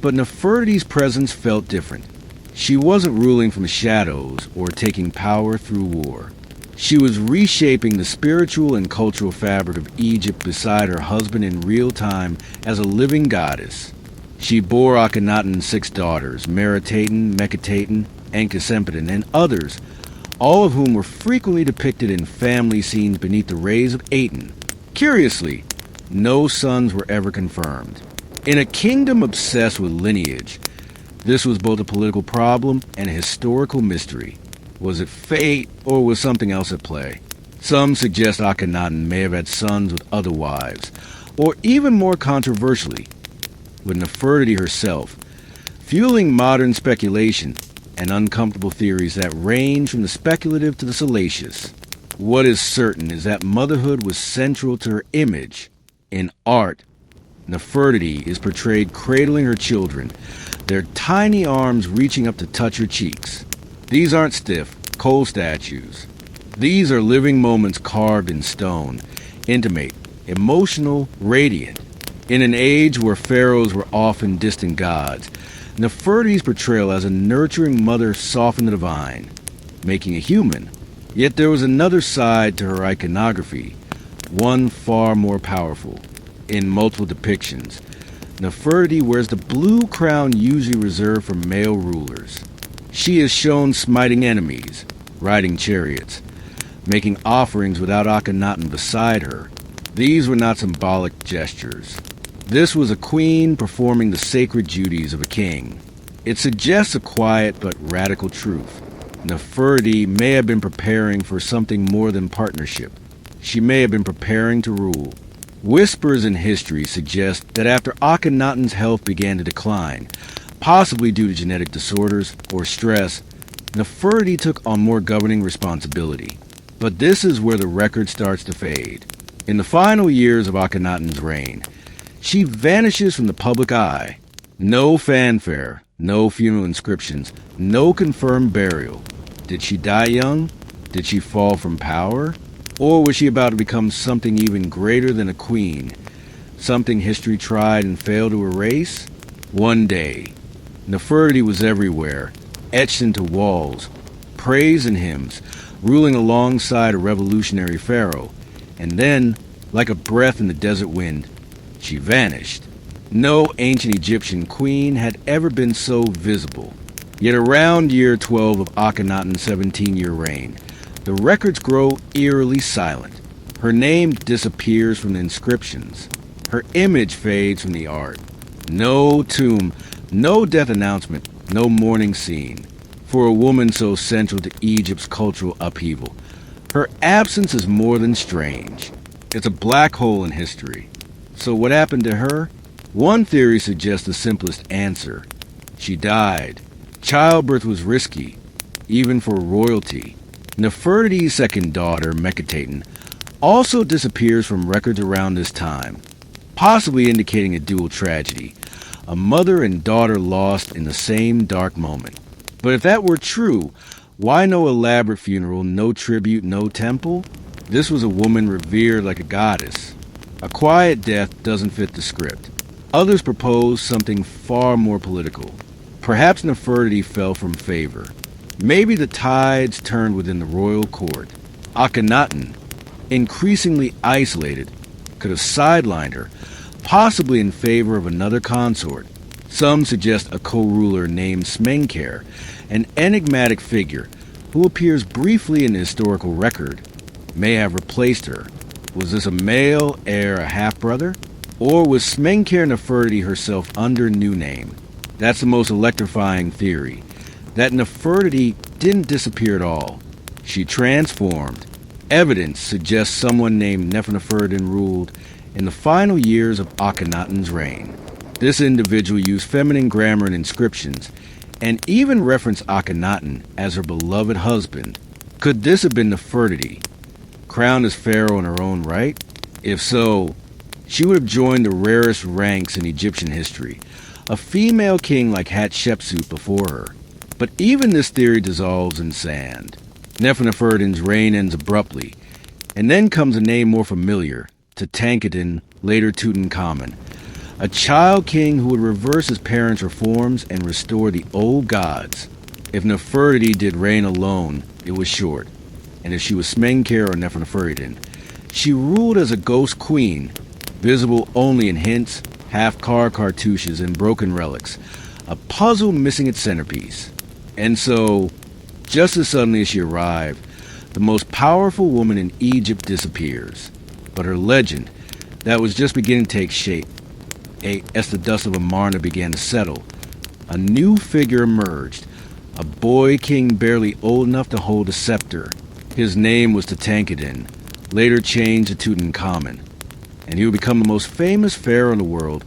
but Nefertiti's presence felt different. She wasn't ruling from the shadows or taking power through war. She was reshaping the spiritual and cultural fabric of Egypt beside her husband in real time as a living goddess. She bore Akhenaten's 6 daughters, Meritaten, Meketaten, Ankhesempaten, and others, all of whom were frequently depicted in family scenes beneath the rays of Aten. Curiously, no sons were ever confirmed. In a kingdom obsessed with lineage, this was both a political problem and a historical mystery. Was it fate, or was something else at play? Some suggest Akhenaten may have had sons with other wives, or even more controversially, with Nefertiti herself, fueling modern speculation and uncomfortable theories that range from the speculative to the salacious. What is certain is that motherhood was central to her image. In art, Nefertiti is portrayed cradling her children, their tiny arms reaching up to touch her cheeks. These aren't stiff, cold statues. These are living moments carved in stone, intimate, emotional, radiant. In an age where pharaohs were often distant gods, Nefertiti's portrayal as a nurturing mother softened the divine, making a human. Yet there was another side to her iconography, one far more powerful. In multiple depictions, Nefertiti wears the blue crown usually reserved for male rulers. She is shown smiting enemies, riding chariots, making offerings without Akhenaten beside her. These were not symbolic gestures. This was a queen performing the sacred duties of a king. It suggests a quiet but radical truth. Nefertiti may have been preparing for something more than partnership. She may have been preparing to rule. Whispers in history suggest that after Akhenaten's health began to decline, possibly due to genetic disorders or stress, Nefertiti took on more governing responsibility. But this is where the record starts to fade. In the final years of Akhenaten's reign, she vanishes from the public eye. No fanfare, no funeral inscriptions, no confirmed burial. Did she die young? Did she fall from power? Or was she about to become something even greater than a queen? Something history tried and failed to erase? One day, Nefertiti was everywhere, etched into walls, praise and hymns, ruling alongside a revolutionary pharaoh. And then, like a breath in the desert wind, she vanished. No ancient Egyptian queen had ever been so visible. Yet around year 12 of Akhenaten's 17-year reign, the records grow eerily silent. Her name disappears from the inscriptions. Her image fades from the art. No tomb, no death announcement, no mourning scene. For a woman so central to Egypt's cultural upheaval, her absence is more than strange. It's a black hole in history. So what happened to her? One theory suggests the simplest answer. She died. Childbirth was risky, even for royalty. Nefertiti's second daughter, Menkaten, also disappears from records around this time, possibly indicating a dual tragedy, a mother and daughter lost in the same dark moment. But if that were true, why no elaborate funeral, no tribute, no temple? This was a woman revered like a goddess. A quiet death doesn't fit the script. Others propose something far more political. Perhaps Nefertiti fell from favor. Maybe the tides turned within the royal court. Akhenaten, increasingly isolated, could have sidelined her, possibly in favor of another consort. Some suggest a co-ruler named Smenkhare, an enigmatic figure who appears briefly in the historical record, may have replaced her. Was this a male heir, a half-brother? Or was Smenkhare Nefertiti herself under a new name? That's the most electrifying theory, that Nefertiti didn't disappear at all. She transformed. Evidence suggests someone named Nefertiti ruled in the final years of Akhenaten's reign. This individual used feminine grammar and inscriptions, and even referenced Akhenaten as her beloved husband. Could this have been Nefertiti, crowned as pharaoh in her own right? If so, she would have joined the rarest ranks in Egyptian history, a female king like Hatshepsut before her. But even this theory dissolves in sand. Nefertiti's reign ends abruptly, and then comes a name more familiar, Tutankhaten, later Tutankhamun, a child king who would reverse his parents' reforms and restore the old gods. If Nefertiti did reign alone, it was short, and if she was Smenkhare or Nefertiti, she ruled as a ghost queen, visible only in hints, half-car cartouches, and broken relics, a puzzle missing its centerpiece. And so, just as suddenly as she arrived, the most powerful woman in Egypt disappears. But her legend, that was just beginning to take shape, as the dust of Amarna began to settle, a new figure emerged, a boy king barely old enough to hold a scepter. His name was Tutankhaten, later changed to Tutankhamun, and he would become the most famous pharaoh in the world,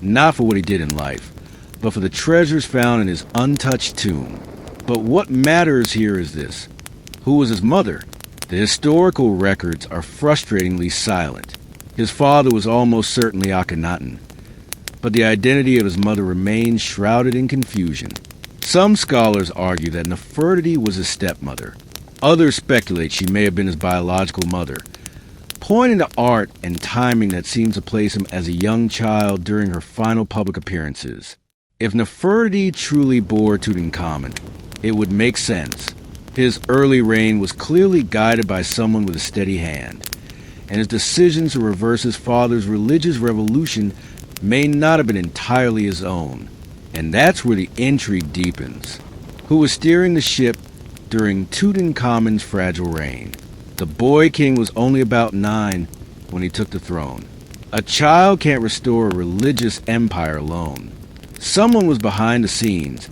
not for what he did in life, but for the treasures found in his untouched tomb. But what matters here is this. Who was his mother? The historical records are frustratingly silent. His father was almost certainly Akhenaten, but the identity of his mother remains shrouded in confusion. Some scholars argue that Nefertiti was his stepmother. Others speculate she may have been his biological mother, pointing to art and timing that seems to place him as a young child during her final public appearances. If Nefertiti truly bore Tutankhamun, it would make sense. His early reign was clearly guided by someone with a steady hand, and his decisions to reverse his father's religious revolution may not have been entirely his own. And that's where the intrigue deepens. Who was steering the ship during Tutankhamun's fragile reign? The boy king was only about 9 when he took the throne. A child can't restore a religious empire alone. Someone was behind the scenes.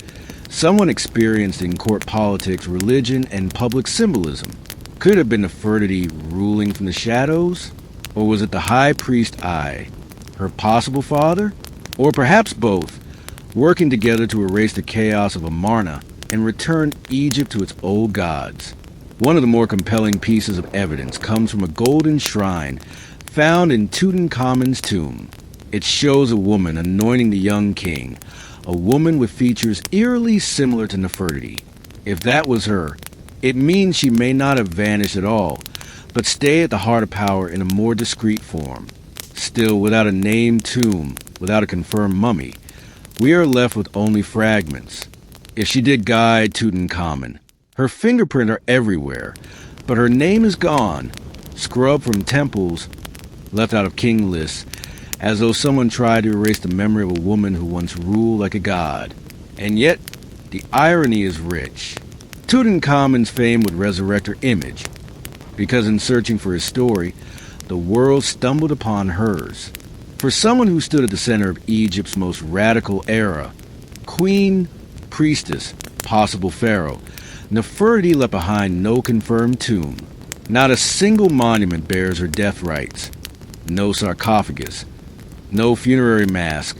Someone experienced in court politics, religion, and public symbolism. Could it have been Nefertiti ruling from the shadows? Or was it the high priest Ai, her possible father? Or perhaps both, working together to erase the chaos of Amarna and return Egypt to its old gods. One of the more compelling pieces of evidence comes from a golden shrine found in Tutankhamun's tomb. It shows a woman anointing the young king, a woman with features eerily similar to Nefertiti. If that was her, it means she may not have vanished at all, but stay at the heart of power in a more discreet form. Still, without a named tomb, without a confirmed mummy, we are left with only fragments. If she did guide Tutankhamun, her fingerprints are everywhere, but her name is gone, scrubbed from temples, left out of king lists, as though someone tried to erase the memory of a woman who once ruled like a god. And yet, the irony is rich. Tutankhamun's fame would resurrect her image, because in searching for his story, the world stumbled upon hers. For someone who stood at the center of Egypt's most radical era, queen, priestess, possible pharaoh, Nefertiti left behind no confirmed tomb. Not a single monument bears her death rites. No sarcophagus, no funerary mask,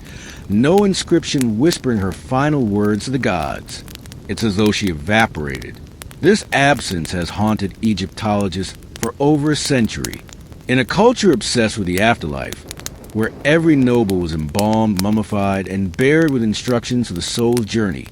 no inscription whispering her final words to the gods. It's as though she evaporated. This absence has haunted Egyptologists for over a century. In a culture obsessed with the afterlife, where every noble was embalmed, mummified, and buried with instructions for the soul's journey,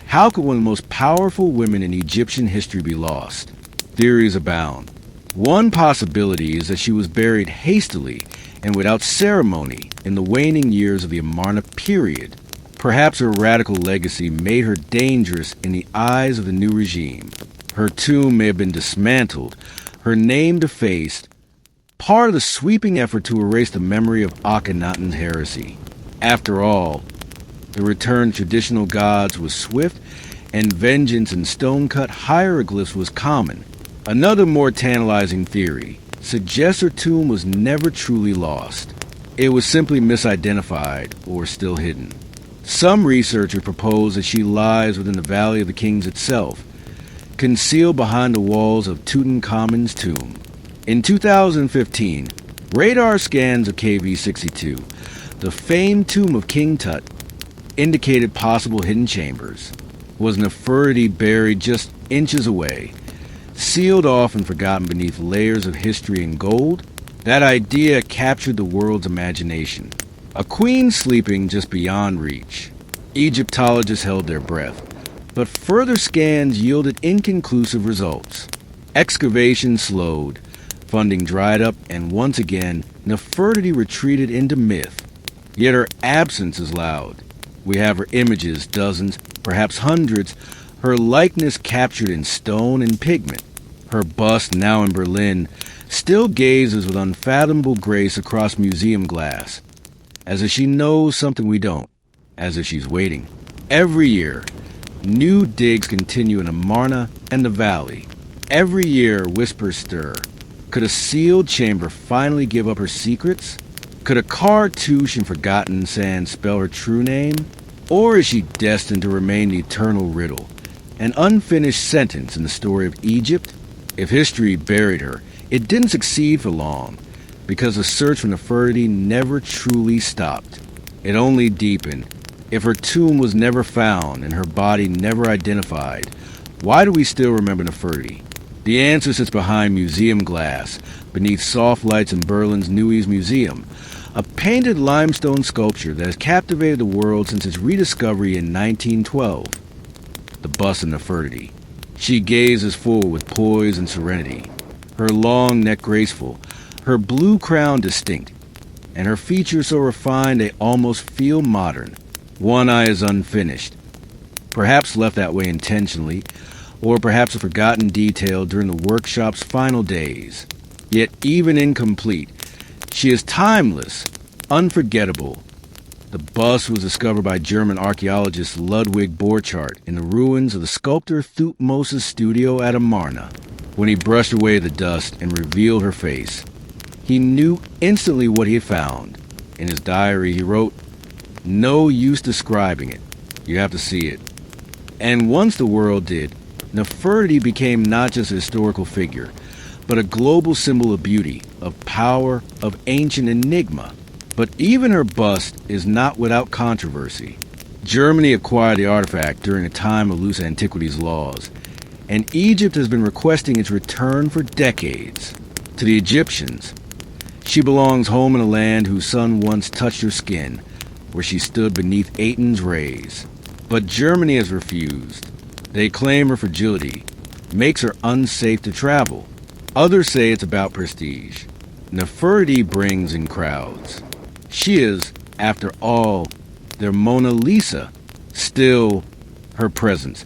how could one of the most powerful women in Egyptian history be lost? Theories abound. One possibility is that she was buried hastily and without ceremony in the waning years of the Amarna period. Perhaps her radical legacy made her dangerous in the eyes of the new regime. Her tomb may have been dismantled, her name defaced, part of the sweeping effort to erase the memory of Akhenaten's heresy. After all, the return to traditional gods was swift, and vengeance in stone-cut hieroglyphs was common. Another more tantalizing theory suggests her tomb was never truly lost. It was simply misidentified or still hidden. Some researchers propose that she lies within the Valley of the Kings itself, concealed behind the walls of Tutankhamun's tomb. In 2015, radar scans of KV-62, the famed tomb of King Tut, indicated possible hidden chambers. Was Nefertiti buried just inches away, sealed off and forgotten beneath layers of history and gold? That idea captured the world's imagination. A queen sleeping just beyond reach. Egyptologists held their breath, but further scans yielded inconclusive results. Excavation slowed, funding dried up, and once again, Nefertiti retreated into myth. Yet her absence is loud. We have her images, dozens, perhaps hundreds, her likeness captured in stone and pigment. Her bust, now in Berlin, still gazes with unfathomable grace across museum glass, as if she knows something we don't, as if she's waiting. Every year, new digs continue in Amarna and the valley. Every year, whispers stir. Could a sealed chamber finally give up her secrets? Could a cartouche in forgotten sand spell her true name? Or is she destined to remain the eternal riddle, an unfinished sentence in the story of Egypt? If history buried her, it didn't succeed for long, because the search for Nefertiti never truly stopped. It only deepened. If her tomb was never found and her body never identified, why do we still remember Nefertiti? The answer sits behind museum glass, beneath soft lights in Berlin's Neues Museum, a painted limestone sculpture that has captivated the world since its rediscovery in 1912. The bust of Nefertiti. She gazes forward with poise and serenity, her long neck graceful, her blue crown distinct, and her features so refined they almost feel modern. One eye is unfinished, perhaps left that way intentionally, or perhaps a forgotten detail during the workshop's final days. Yet even incomplete, she is timeless, unforgettable. The bust was discovered by German archaeologist Ludwig Borchardt in the ruins of the sculptor Thutmose's studio at Amarna. When he brushed away the dust and revealed her face, he knew instantly what he had found. In his diary, he wrote, "No use describing it. You have to see it." And once the world did, Nefertiti became not just a historical figure, but a global symbol of beauty, of power, of ancient enigma. But even her bust is not without controversy. Germany acquired the artifact during a time of loose antiquities laws, and Egypt has been requesting its return for decades. To the Egyptians, she belongs home in a land whose sun once touched her skin, where she stood beneath Aten's rays. But Germany has refused. They claim her fragility makes her unsafe to travel. Others say it's about prestige. Nefertiti brings in crowds. She is, after all, their Mona Lisa. Still, her presence,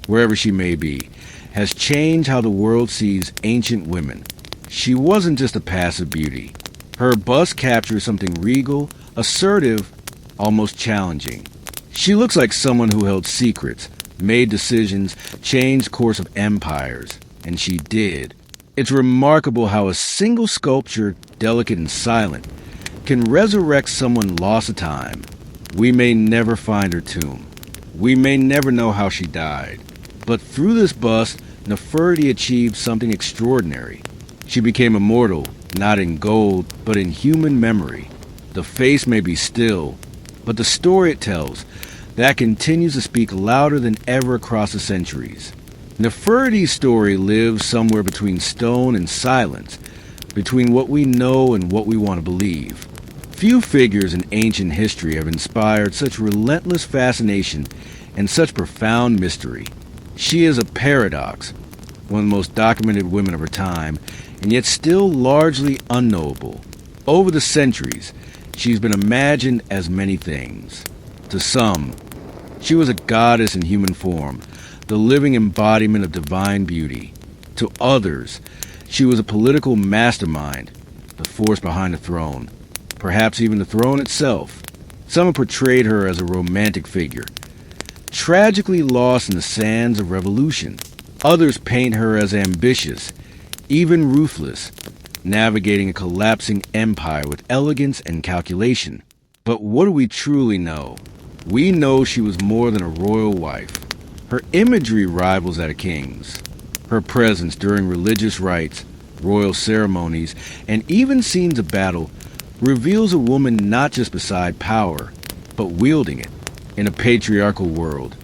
wherever she may be, has changed how the world sees ancient women. She wasn't just a passive beauty. Her bust captures something regal, assertive, almost challenging. She looks like someone who held secrets, made decisions, changed course of empires, and she did. It's remarkable how a single sculpture, delicate and silent, can resurrect someone lost to time. We may never find her tomb. We may never know how she died. But through this bust, Nefertiti achieved something extraordinary. She became immortal, not in gold, but in human memory. The face may be still, but the story it tells, that continues to speak louder than ever across the centuries. Nefertiti's story lives somewhere between stone and silence, between what we know and what we want to believe. Few figures in ancient history have inspired such relentless fascination and such profound mystery. She is a paradox, one of the most documented women of her time, and yet still largely unknowable. Over the centuries, she's been imagined as many things. To some, she was a goddess in human form, the living embodiment of divine beauty. To others, she was a political mastermind, the force behind the throne, perhaps even the throne itself. Some have portrayed her as a romantic figure, tragically lost in the sands of revolution. Others paint her as ambitious, even ruthless, navigating a collapsing empire with elegance and calculation. But what do we truly know? We know she was more than a royal wife. Her imagery rivals that of kings. Her presence during religious rites, royal ceremonies, and even scenes of battle reveals a woman not just beside power, but wielding it. In a patriarchal world,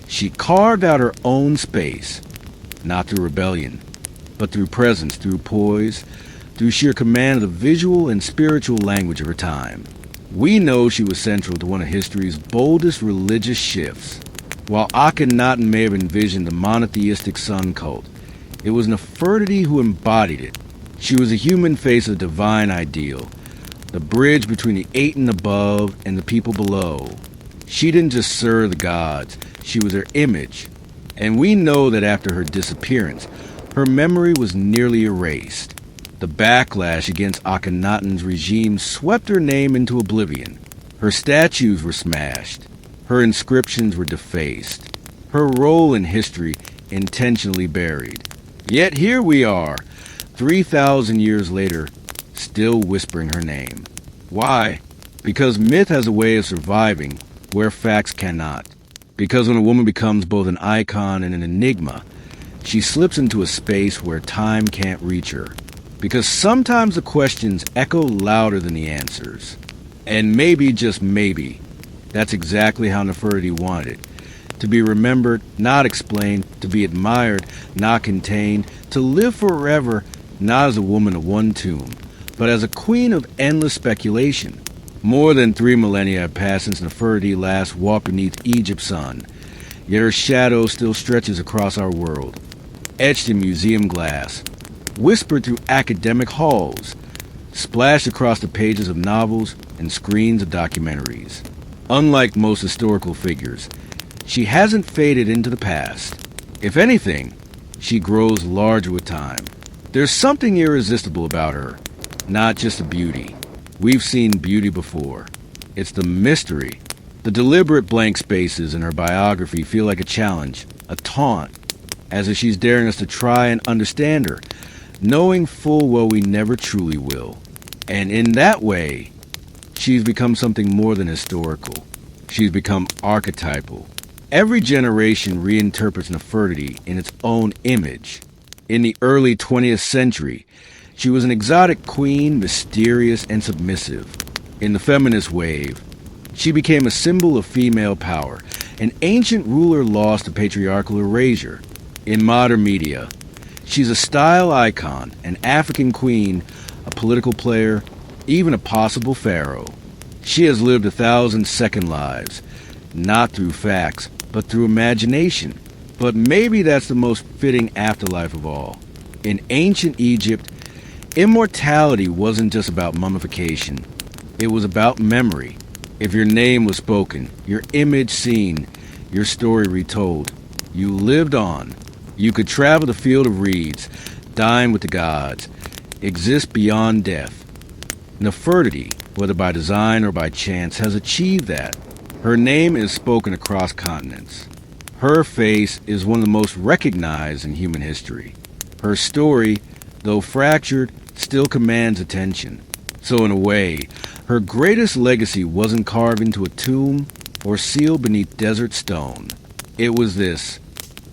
she carved out her own space, not through rebellion, but through presence, through poise, through sheer command of the visual and spiritual language of her time. We know she was central to one of history's boldest religious shifts. While Akhenaten may have envisioned the monotheistic sun cult, it was Nefertiti who embodied it. She was a human face of divine ideal, the bridge between the Aten above and the people below. She didn't just serve the gods, she was their image. And we know that after her disappearance, her memory was nearly erased. The backlash against Akhenaten's regime swept her name into oblivion. Her statues were smashed. Her inscriptions were defaced. Her role in history intentionally buried. Yet here we are, 3,000 years later, still whispering her name. Why? Because myth has a way of surviving where facts cannot. Because when a woman becomes both an icon and an enigma, she slips into a space where time can't reach her. Because sometimes the questions echo louder than the answers. And maybe, just maybe, that's exactly how Nefertiti wanted it. To be remembered, not explained, to be admired, not contained, to live forever, not as a woman of one tomb, but as a queen of endless speculation. More than 3 millennia have passed since Nefertiti last walked beneath Egypt's sun, yet her shadow still stretches across our world, etched in museum glass, whispered through academic halls, splashed across the pages of novels and screens of documentaries. Unlike most historical figures, she hasn't faded into the past. If anything, she grows larger with time. There's something irresistible about her, not just a beauty. We've seen beauty before. It's the mystery. The deliberate blank spaces in her biography feel like a challenge, a taunt, as if she's daring us to try and understand her, knowing full well we never truly will. And in that way, she's become something more than historical. She's become archetypal. Every generation reinterprets Nefertiti in its own image. In the early 20th century, she was an exotic queen, mysterious and submissive. In the feminist wave, She became a symbol of female power, an ancient ruler lost to patriarchal erasure. In modern media, she's a style icon, an African queen, a political player, even a possible pharaoh. She has lived 1,000 second lives, not through facts, but through imagination. But maybe that's the most fitting afterlife of all. In ancient Egypt, immortality wasn't just about mummification. It was about memory. If your name was spoken, your image seen, your story retold, you lived on. You could travel the field of reeds, dine with the gods, exist beyond death. Nefertiti, whether by design or by chance, has achieved that. Her name is spoken across continents. Her face is one of the most recognized in human history. Her story, though fractured, still commands attention. So in a way, her greatest legacy wasn't carved into a tomb or sealed beneath desert stone. It was this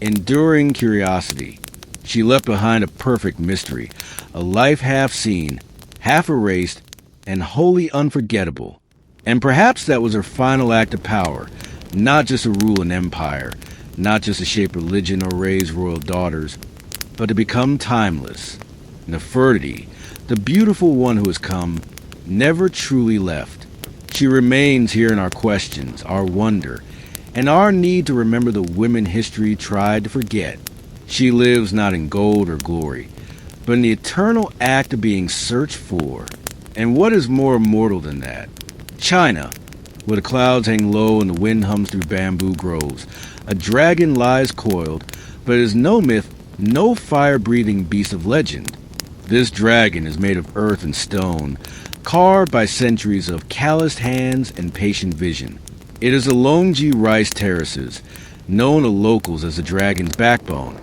enduring curiosity. She left behind a perfect mystery, a life half seen, half erased, and wholly unforgettable. And perhaps that was her final act of power, not just to rule an empire, not just to shape religion or raise royal daughters, but to become timeless. Nefertiti, the beautiful one who has come, never truly left. She remains here in our questions, our wonder, and our need to remember the women history tried to forget. She lives not in gold or glory, but in the eternal act of being searched for. And what is more immortal than that? China, where the clouds hang low and the wind hums through bamboo groves, a dragon lies coiled, but is no myth, no fire-breathing beast of legend. This dragon is made of earth and stone, carved by centuries of calloused hands and patient vision. It is the Longji rice terraces, known to locals as the dragon's backbone,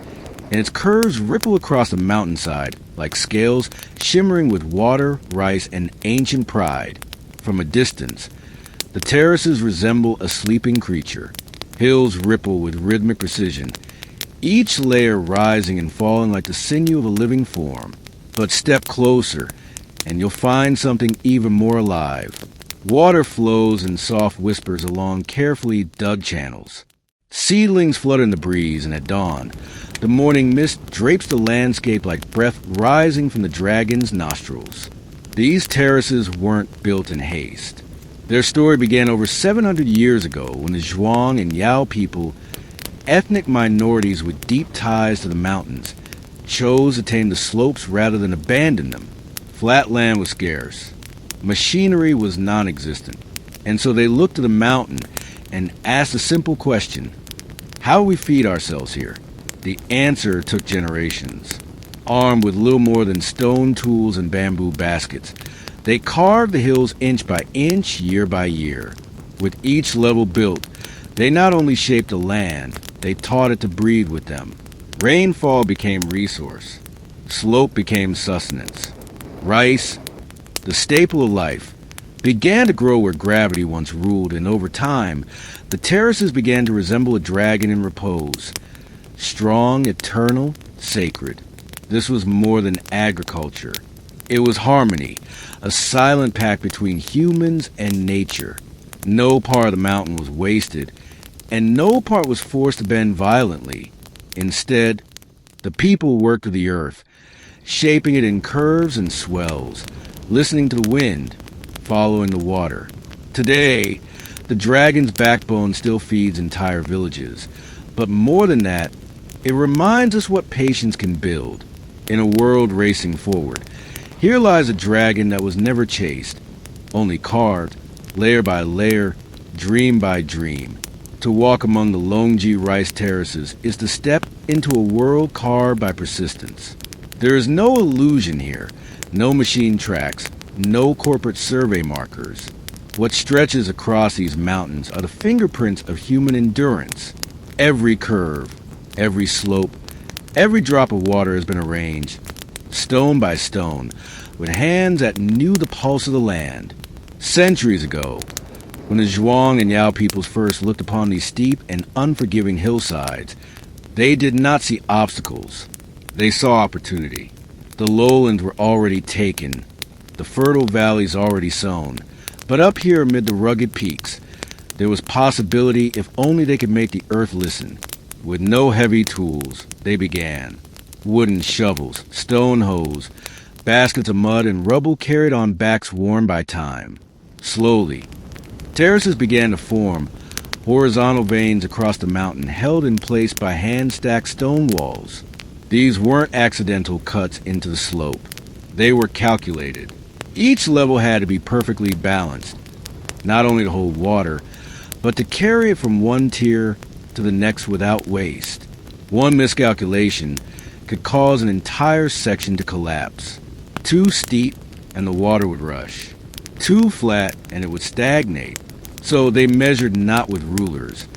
and its curves ripple across the mountainside like scales shimmering with water, rice, and ancient pride. From a distance, the terraces resemble a sleeping creature. Hills ripple with rhythmic precision, each layer rising and falling like the sinew of a living form. But step closer, and you'll find something even more alive. Water flows in soft whispers along carefully dug channels. Seedlings flutter in the breeze, and at dawn, the morning mist drapes the landscape like breath rising from the dragon's nostrils. These terraces weren't built in haste. Their story began over 700 years ago when the Zhuang and Yao people, ethnic minorities with deep ties to the mountains, chose to tame the slopes rather than abandon them. Flat land was scarce. Machinery was non-existent. And so they looked to the mountain and asked a simple question: how do we feed ourselves here? The answer took generations. Armed with little more than stone tools and bamboo baskets, they carved the hills inch by inch, year by year. With each level built, they not only shaped the land, they taught it to breathe with them. Rainfall became resource. Slope became sustenance. Rice, the staple of life, began to grow where gravity once ruled, and over time, the terraces began to resemble a dragon in repose. Strong, eternal, sacred. This was more than agriculture. It was harmony, a silent pact between humans and nature. No part of the mountain was wasted, and no part was forced to bend violently. Instead, the people worked with the earth, shaping it in curves and swells, listening to the wind, following the water. Today, the dragon's backbone still feeds entire villages, but more than that, it reminds us what patience can build in a world racing forward. Here lies a dragon that was never chased, only carved, layer by layer, dream by dream. To walk among the Longji rice terraces is to step into a world carved by persistence. There is no illusion here, no machine tracks, no corporate survey markers. What stretches across these mountains are the fingerprints of human endurance. Every curve, every slope, every drop of water has been arranged, stone by stone, with hands that knew the pulse of the land. Centuries ago, when the Zhuang and Yao peoples first looked upon these steep and unforgiving hillsides, they did not see obstacles. They saw opportunity. The lowlands were already taken, the fertile valleys already sown. But up here amid the rugged peaks, There was possibility if only they could make the earth listen. With no heavy tools, they began. Wooden shovels, stone hoes, baskets of mud, and rubble carried on backs worn by time. Slowly, terraces began to form, horizontal veins across the mountain held in place by hand-stacked stone walls. These weren't accidental cuts into the slope. They were calculated. Each level had to be perfectly balanced, not only to hold water, but to carry it from one tier to the next without waste. One miscalculation could cause an entire section to collapse. Too steep, and the water would rush. Too flat, and it would stagnate. So they measured not with rulers,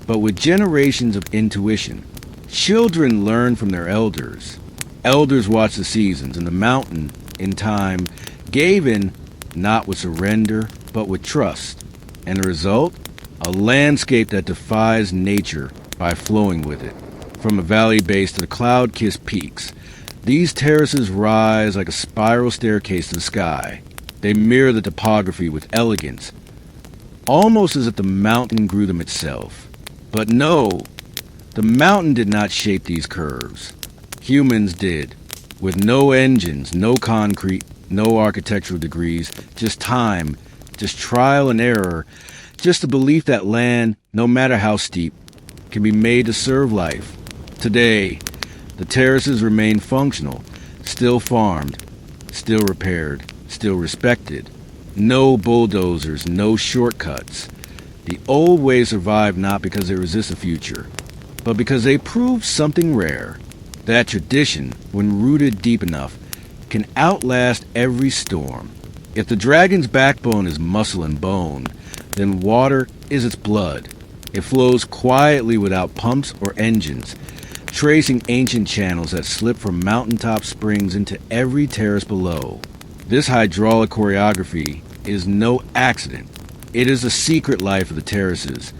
but with generations of intuition. Children learned from their elders. Elders watched the seasons, and the mountain, in time, gave in not with surrender, but with trust. And the result? A landscape that defies nature by flowing with it. From a valley base to the cloud-kissed peaks, these terraces rise like a spiral staircase to the sky. They mirror the topography with elegance, almost as if the mountain grew them itself. But no, the mountain did not shape these curves. Humans did, with no engines, no concrete, no architectural degrees, just time, just trial and error, just the belief that land, no matter how steep, can be made to serve life. Today, the terraces remain functional, still farmed, still repaired, still respected. No bulldozers, no shortcuts. The old ways survive not because they resist the future, but because they prove something rare. That tradition, when rooted deep enough, can outlast every storm. If the dragon's backbone is muscle and bone, then water is its blood. It flows quietly without pumps or engines, tracing ancient channels that slip from mountaintop springs into every terrace below. This hydraulic choreography is no accident. It is the secret life of the terraces,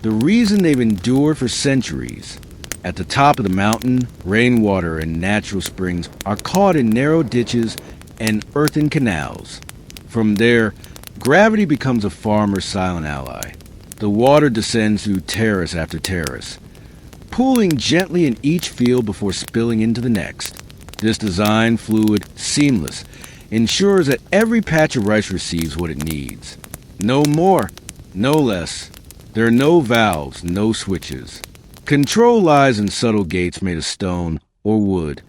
the reason they've endured for centuries. At the top of the mountain, rainwater and natural springs are caught in narrow ditches and earthen canals. From there, gravity becomes a farmer's silent ally. The water descends through terrace after terrace, pooling gently in each field before spilling into the next. This design, fluid, seamless, ensures that every patch of rice receives what it needs. No more, no less. There are no valves, no switches. Control lies in subtle gates made of stone or wood,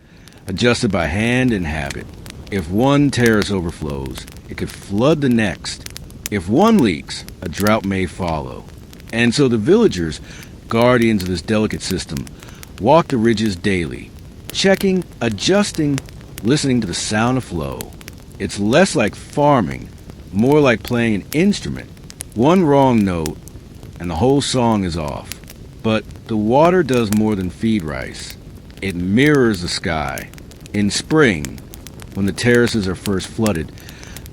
adjusted by hand and habit. If one terrace overflows, it could flood the next. If one leaks, a drought may follow. And so the villagers, guardians of this delicate system, walk the ridges daily, checking, adjusting, listening to the sound of flow. It's less like farming, more like playing an instrument. One wrong note, and the whole song is off. But the water does more than feed rice. It mirrors the sky. In spring, when the terraces are first flooded,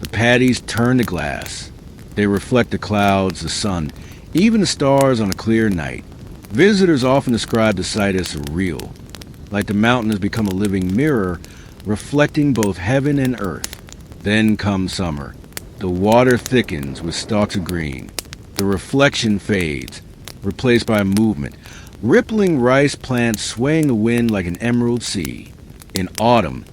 the paddies turn to glass. They reflect the clouds, the sun, even the stars on a clear night. Visitors often describe the sight as surreal, like the mountain has become a living mirror, reflecting both heaven and earth. Then comes summer. The water thickens with stalks of green. The reflection fades, replaced by movement, rippling rice plants swaying the wind like an emerald sea. In autumn,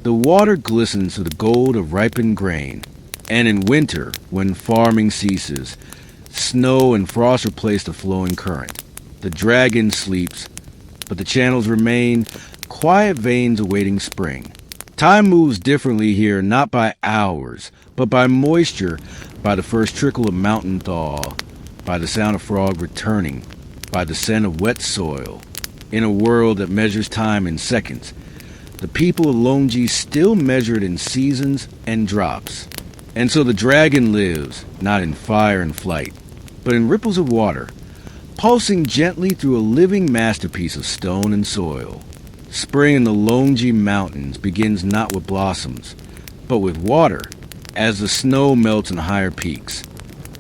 the water glistens to the gold of ripened grain. And in winter, when farming ceases, snow and frost replace the flowing current. The dragon sleeps, but the channels remain, quiet veins awaiting spring. Time moves differently here, not by hours, but by moisture, by the first trickle of mountain thaw, by the sound of frog returning, by the scent of wet soil. In a world that measures time in seconds, the people of Longji still measure it in seasons and drops. And so the dragon lives, not in fire and flight, but in ripples of water, pulsing gently through a living masterpiece of stone and soil. Spring in the Longji Mountains begins not with blossoms, but with water, as the snow melts in higher peaks.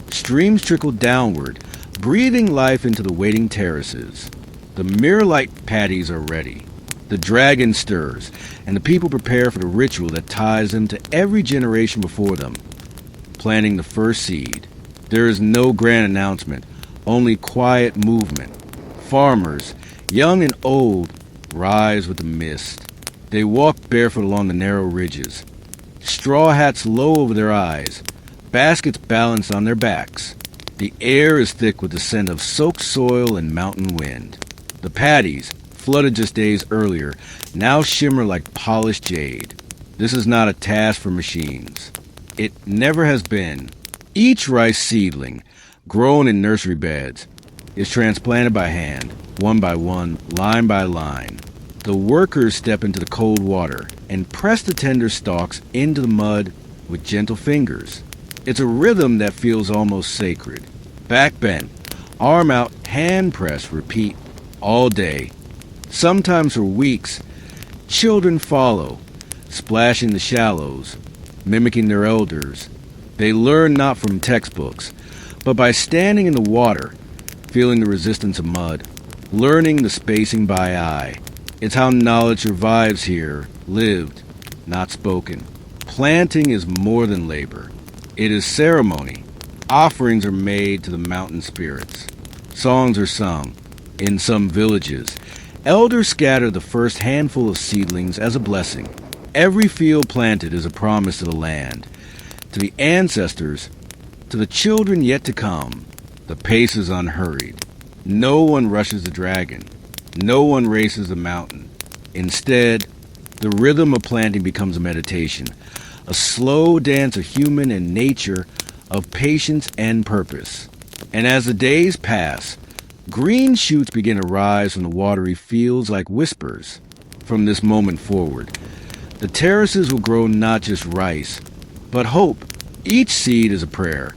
Streams trickle downward, breathing life into the waiting terraces. The mirror-like paddies are ready. The dragon stirs, and the people prepare for the ritual that ties them to every generation before them, planting the first seed. There is no grand announcement, only quiet movement. Farmers, young and old, rise with the mist. They walk barefoot along the narrow ridges, straw hats low over their eyes, baskets balanced on their backs. The air is thick with the scent of soaked soil and mountain wind. The paddies, flooded just days earlier, now shimmer like polished jade. This is not a task for machines. It never has been. Each rice seedling, grown in nursery beds, is transplanted by hand, one by one, line by line. The workers step into the cold water and press the tender stalks into the mud with gentle fingers. It's a rhythm that feels almost sacred. Back bent, arm out, hand press, repeat all day. Sometimes for weeks, children follow, splashing the shallows, mimicking their elders. They learn not from textbooks, but by standing in the water, feeling the resistance of mud, learning the spacing by eye. It's how knowledge survives here, lived, not spoken. Planting is more than labor. It is ceremony. Offerings are made to the mountain spirits. Songs are sung. In some villages, elders scatter the first handful of seedlings as a blessing. Every field planted is a promise to the land, to the ancestors, to the children yet to come. The pace is unhurried. No one rushes the dragon. No one races the mountain. Instead, the rhythm of planting becomes a meditation, a slow dance of human and nature, of patience and purpose. And as the days pass, green shoots begin to rise from the watery fields like whispers. From this moment forward, the terraces will grow not just rice, but hope. Each seed is a prayer,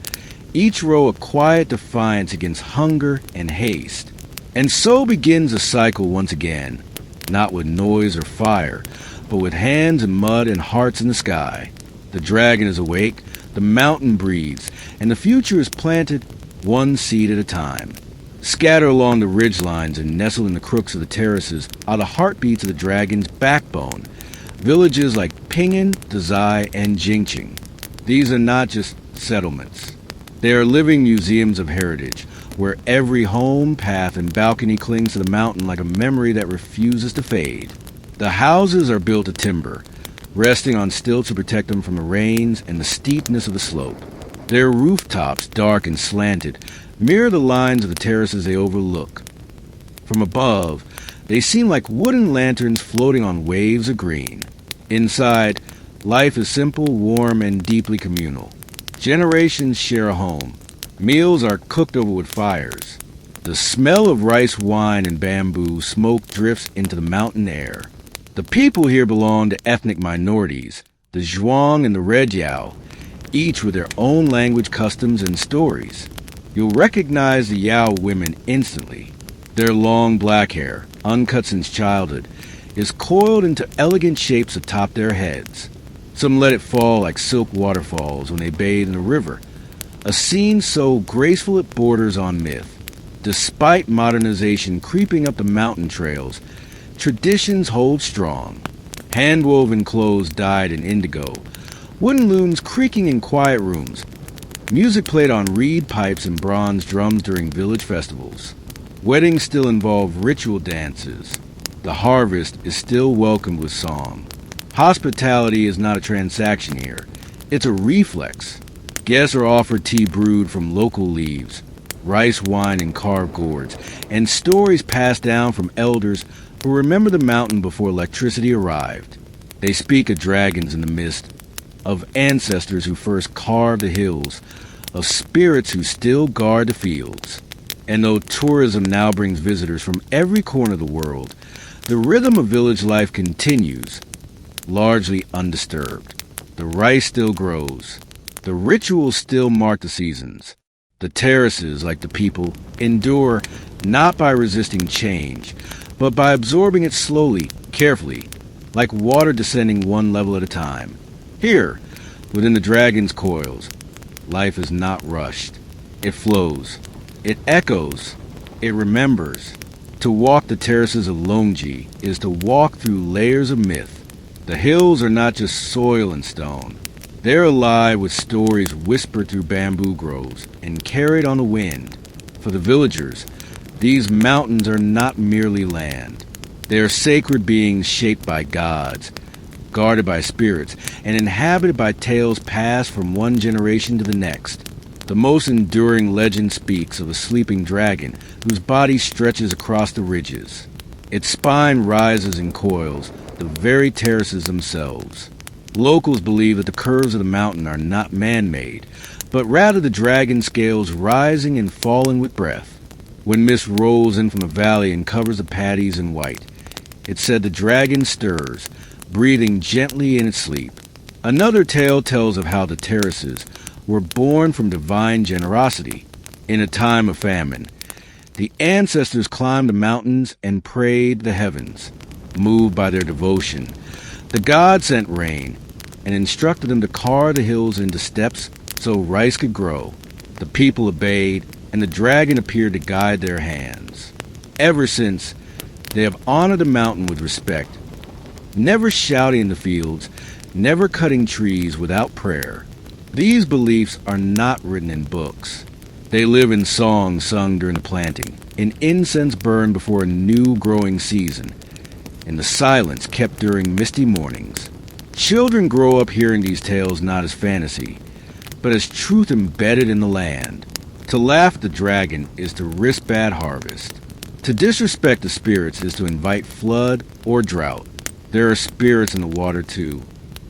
each row a quiet defiance against hunger and haste. And so begins the cycle once again, not with noise or fire, but with hands in mud and hearts in the sky. The dragon is awake, the mountain breathes, and the future is planted one seed at a time. Scattered along the ridgelines and nestled in the crooks of the terraces are the heartbeats of the dragon's backbone, villages like Pingen, Dazai, and Jingqing. These are not just settlements. They are living museums of heritage, where every home, path, and balcony clings to the mountain like a memory that refuses to fade. The houses are built of timber, resting on stilts to protect them from the rains and the steepness of the slope. Their rooftops, dark and slanted, mirror the lines of the terraces they overlook. From above, they seem like wooden lanterns floating on waves of green. Inside, life is simple, warm, and deeply communal. Generations share a home. Meals are cooked over wood fires. The smell of rice wine and bamboo smoke drifts into the mountain air. The people here belong to ethnic minorities, the Zhuang and the Red Yao, each with their own language, customs, and stories. You'll recognize the Yao women instantly. Their long black hair, uncut since childhood, is coiled into elegant shapes atop their heads. Some let it fall like silk waterfalls when they bathe in a river, a scene so graceful it borders on myth. Despite modernization creeping up the mountain trails, traditions hold strong. Hand-woven clothes dyed in indigo, wooden looms creaking in quiet rooms, music played on reed pipes and bronze drums during village festivals. Weddings still involve ritual dances. The harvest is still welcomed with song. Hospitality is not a transaction here. It's a reflex. Guests are offered tea brewed from local leaves, rice wine in carved gourds, and stories passed down from elders who remember the mountain before electricity arrived. They speak of dragons in the mist, of ancestors who first carved the hills, of spirits who still guard the fields. And though tourism now brings visitors from every corner of the world, the rhythm of village life continues, largely undisturbed. The rice still grows. The rituals still mark the seasons. The terraces, like the people, endure not by resisting change, but by absorbing it slowly, carefully, like water descending one level at a time. Here, within the dragon's coils, life is not rushed. It flows. It echoes. It remembers. To walk the terraces of Longji is to walk through layers of myth. The hills are not just soil and stone. They're alive with stories whispered through bamboo groves and carried on the wind. For the villagers, these mountains are not merely land. They are sacred beings shaped by gods, guarded by spirits, and inhabited by tales passed from one generation to the next. The most enduring legend speaks of a sleeping dragon whose body stretches across the ridges. Its spine rises in coils, the very terraces themselves. Locals believe that the curves of the mountain are not man-made, but rather the dragon scales rising and falling with breath. When mist rolls in from the valley and covers the paddies in white, it's said the dragon stirs, breathing gently in its sleep. Another tale tells of how the terraces were born from divine generosity. In a time of famine, the ancestors climbed the mountains and prayed the heavens. Moved by their devotion, the god sent rain and instructed them to carve the hills into steps so rice could grow. The people obeyed, and the dragon appeared to guide their hands. Ever since, they have honored the mountain with respect, never shouting in the fields, never cutting trees without prayer. These beliefs are not written in books. They live in songs sung during the planting, in incense burned before a new growing season, in the silence kept during misty mornings. Children grow up hearing these tales not as fantasy, but as truth embedded in the land. To laugh at the dragon is to risk bad harvest. To disrespect the spirits is to invite flood or drought. There are spirits in the water too.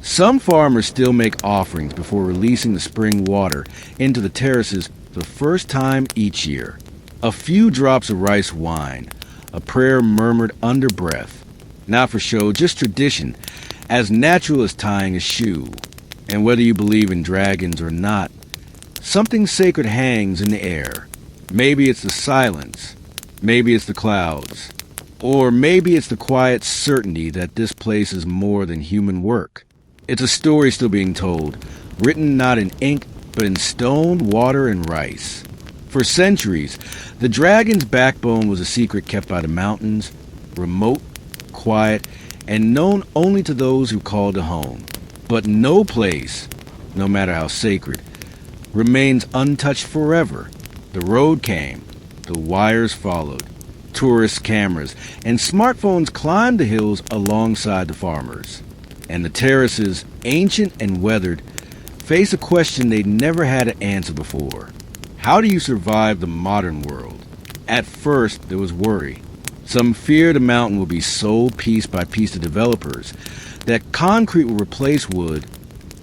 Some farmers still make offerings before releasing the spring water into the terraces for the first time each year. A few drops of rice wine, a prayer murmured under breath. Not for show, just tradition, as natural as tying a shoe. And whether you believe in dragons or not, something sacred hangs in the air. Maybe it's the silence, maybe it's the clouds, or maybe it's the quiet certainty that this place is more than human work. It's a story still being told, written not in ink, but in stone, water, and rice. For centuries, the dragon's backbone was a secret kept by the mountains, remote, quiet, and known only to those who called it home. But no place, no matter how sacred, remains untouched forever. The road came, the wires followed, tourist cameras and smartphones climbed the hills alongside the farmers. And the terraces, ancient and weathered, face a question they'd never had to answer before. How do you survive the modern world? At first, there was worry. Some feared the mountain would be sold piece by piece to developers, that concrete would replace wood,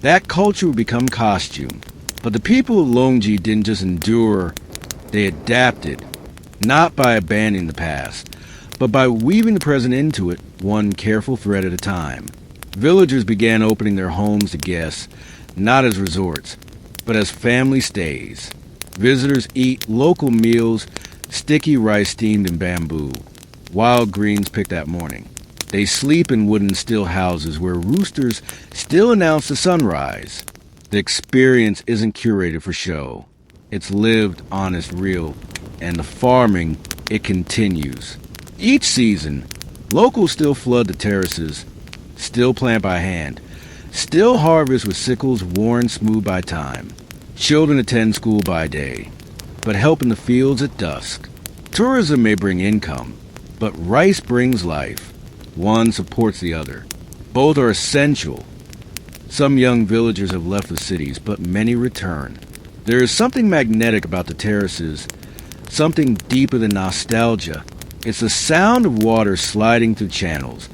that culture would become costume. But the people of Longji didn't just endure, they adapted, not by abandoning the past, but by weaving the present into it, one careful thread at a time. Villagers began opening their homes to guests, not as resorts, but as family stays. Visitors eat local meals, sticky rice steamed in bamboo, wild greens picked that morning. They sleep in wooden still houses where roosters still announce the sunrise. The experience isn't curated for show. It's lived, honest, real, and the farming, it continues. Each season, locals still flood the terraces, still plant by hand, still harvest with sickles worn smooth by time. Children attend school by day, but help in the fields at dusk. Tourism may bring income, but rice brings life. One supports the other. Both are essential. Some young villagers have left the cities, but many return. There is something magnetic about the terraces, something deeper than nostalgia. It's the sound of water sliding through channels,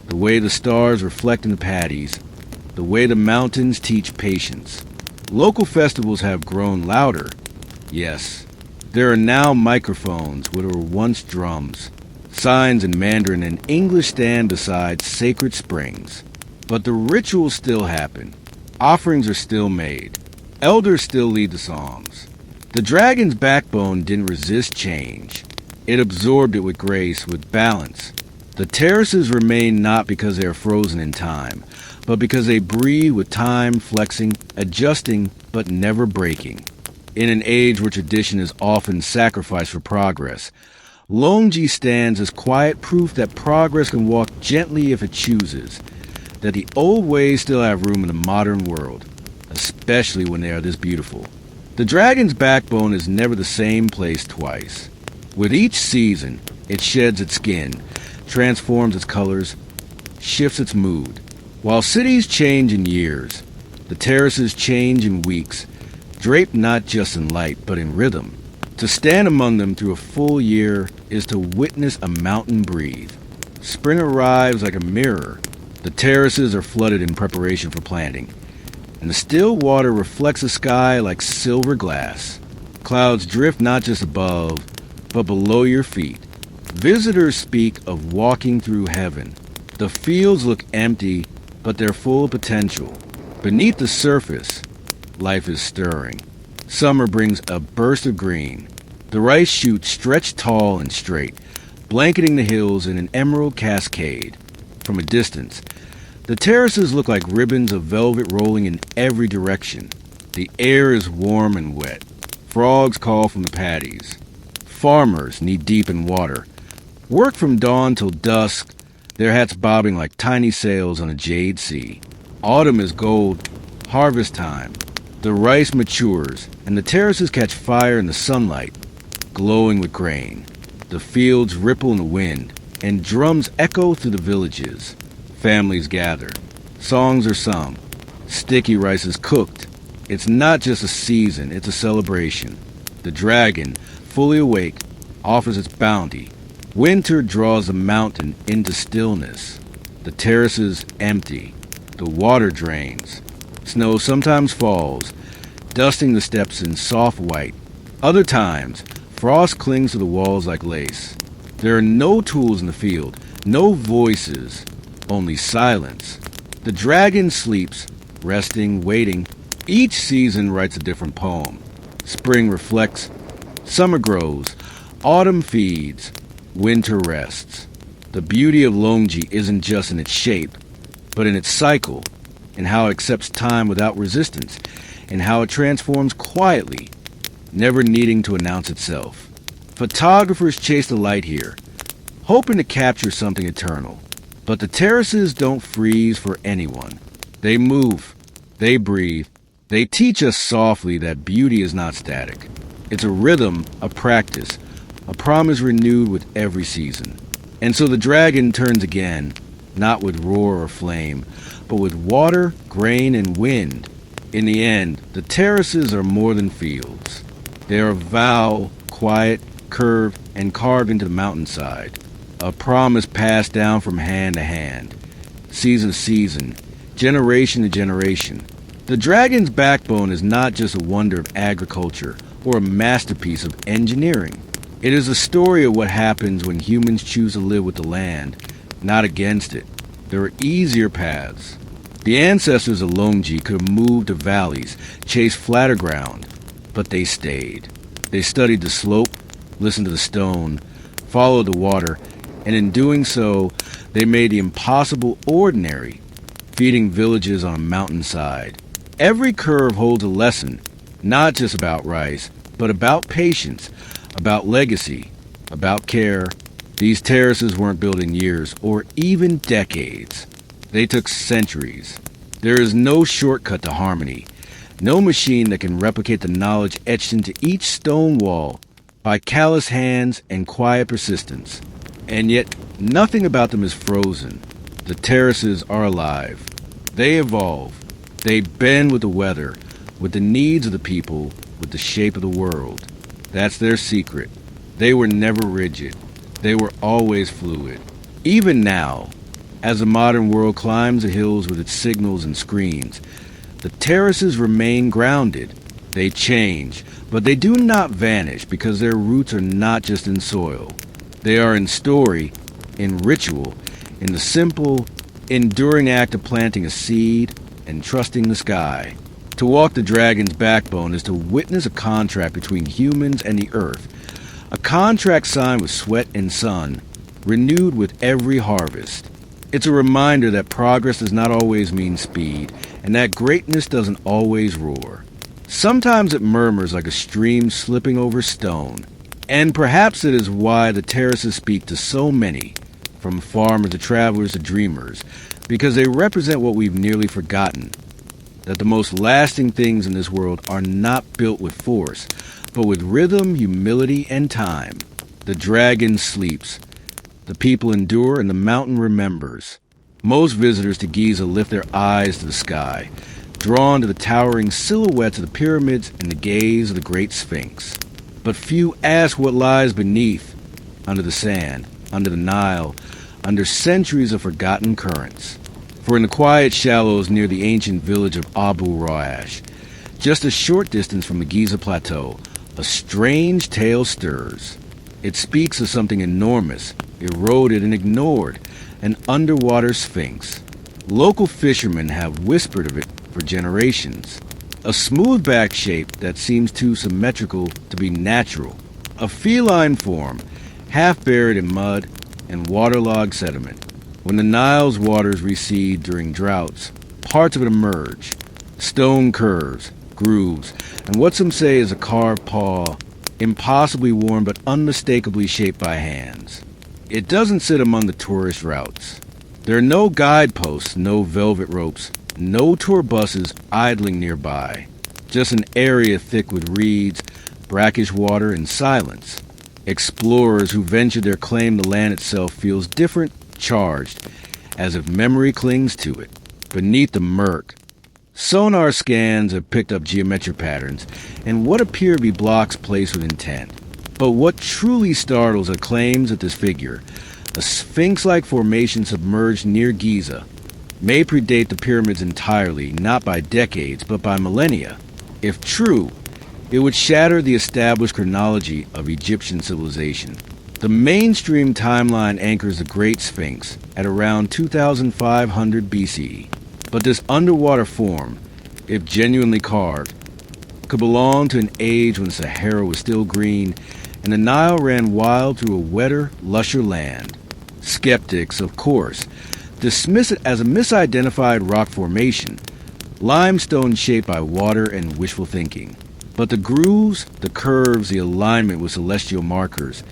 the way the stars reflect in the paddies, the way the mountains teach patience. Local festivals have grown louder. Yes, there are now microphones where there were once drums. Signs in Mandarin and English stand beside sacred springs. But the rituals still happen. Offerings are still made. Elders still lead the songs. The dragon's backbone didn't resist change. It absorbed it with grace, with balance. The terraces remain not because they are frozen in time, but because they breathe with time, flexing, adjusting, but never breaking. In an age where tradition is often sacrificed for progress, Longji stands as quiet proof that progress can walk gently if it chooses, that the old ways still have room in the modern world, especially when they are this beautiful. The dragon's backbone is never the same place twice. With each season, it sheds its skin, transforms its colors, shifts its mood. While cities change in years, the terraces change in weeks, draped not just in light, but in rhythm. To stand among them through a full year is to witness a mountain breathe. Spring arrives like a mirror. The terraces are flooded in preparation for planting, and the still water reflects the sky like silver glass. Clouds drift not just above, but below your feet. Visitors speak of walking through heaven. The fields look empty, but they're full of potential. Beneath the surface, life is stirring. Summer brings a burst of green. The rice shoots stretch tall and straight, blanketing the hills in an emerald cascade. From a distance, the terraces look like ribbons of velvet rolling in every direction. The air is warm and wet. Frogs call from the paddies. Farmers knee-deep in water work from dawn till dusk, their hats bobbing like tiny sails on a jade sea. Autumn is gold, harvest time. The rice matures, and the terraces catch fire in the sunlight, glowing with grain. The fields ripple in the wind, and drums echo through the villages. Families gather. Songs are sung. Sticky rice is cooked. It's not just a season, it's a celebration. The dragon, fully awake, offers its bounty. Winter draws the mountain into stillness. The terraces empty. The water drains. Snow sometimes falls, dusting the steps in soft white. Other times, frost clings to the walls like lace. There are no tools in the field, no voices, only silence. The dragon sleeps, resting, waiting. Each season writes a different poem. Spring reflects, summer grows, autumn feeds, winter rests. The beauty of Longji isn't just in its shape, but in its cycle, in how it accepts time without resistance, and how it transforms quietly, never needing to announce itself. Photographers chase the light here, hoping to capture something eternal. But the terraces don't freeze for anyone. They move, they breathe, they teach us softly that beauty is not static. It's a rhythm, a practice, a promise renewed with every season. And so the dragon turns again, not with roar or flame, but with water, grain, and wind. In the end, the terraces are more than fields. They are a vow, quiet, curved, and carved into the mountainside. A promise passed down from hand to hand, season to season, generation to generation. The dragon's backbone is not just a wonder of agriculture or a masterpiece of engineering. It is a story of what happens when humans choose to live with the land, not against it. There are easier paths. The ancestors of Longji could have moved to valleys, chased flatter ground, but they stayed. They studied the slope, listened to the stone, followed the water, and in doing so, they made the impossible ordinary, feeding villages on a mountainside. Every curve holds a lesson, not just about rice, but about patience, about legacy, about care. These terraces weren't built in years or even decades. They took centuries. There is no shortcut to harmony, no machine that can replicate the knowledge etched into each stone wall by callous hands and quiet persistence. And yet, nothing about them is frozen. The terraces are alive. They evolve. They bend with the weather, with the needs of the people, with the shape of the world. That's their secret. They were never rigid. They were always fluid. Even now, as the modern world climbs the hills with its signals and screens, the terraces remain grounded. They change, but they do not vanish because their roots are not just in soil. They are in story, in ritual, in the simple, enduring act of planting a seed and trusting the sky. To walk the dragon's backbone is to witness a contract between humans and the earth, a contract signed with sweat and sun, renewed with every harvest. It's a reminder that progress does not always mean speed, and that greatness doesn't always roar. Sometimes it murmurs like a stream slipping over stone. And perhaps it is why the terraces speak to so many, from farmers to travelers to dreamers, because they represent what we've nearly forgotten. that the most lasting things in this world are not built with force, but with rhythm, humility, and time. The dragon sleeps, the people endure, and the mountain remembers. Most visitors to Giza lift their eyes to the sky, drawn to the towering silhouettes of the pyramids and the gaze of the Great Sphinx. But few ask what lies beneath, under the sand, under the Nile, under centuries of forgotten currents. For in the quiet shallows near the ancient village of Abu Roash, just a short distance from the Giza Plateau, a strange tale stirs. It speaks of something enormous, eroded and ignored, an underwater sphinx. Local fishermen have whispered of it for generations. A smooth-backed shape that seems too symmetrical to be natural. A feline form, half buried in mud and waterlogged sediment. When the Nile's waters recede during droughts, parts of it emerge. Stone curves, grooves, and what some say is a carved paw, impossibly worn but unmistakably shaped by hands. It doesn't sit among the tourist routes. There are no guideposts, no velvet ropes, no tour buses idling nearby. Just an area thick with reeds, brackish water, and silence. Explorers who venture their claim the land itself feels different, charged, as if memory clings to it. Beneath the murk, sonar scans have picked up geometric patterns and what appear to be blocks placed with intent. But what truly startles are claims that this figure, a sphinx-like formation submerged near Giza, may predate the pyramids entirely, not by decades, but by millennia. If true, it would shatter the established chronology of Egyptian civilization. The mainstream timeline anchors the Great Sphinx at around 2500 BCE. But this underwater form, if genuinely carved, could belong to an age when Sahara was still green and the Nile ran wild through a wetter, lusher land. Skeptics, of course, dismiss it as a misidentified rock formation, limestone shaped by water and wishful thinking. But the grooves, the curves, the alignment with celestial markers,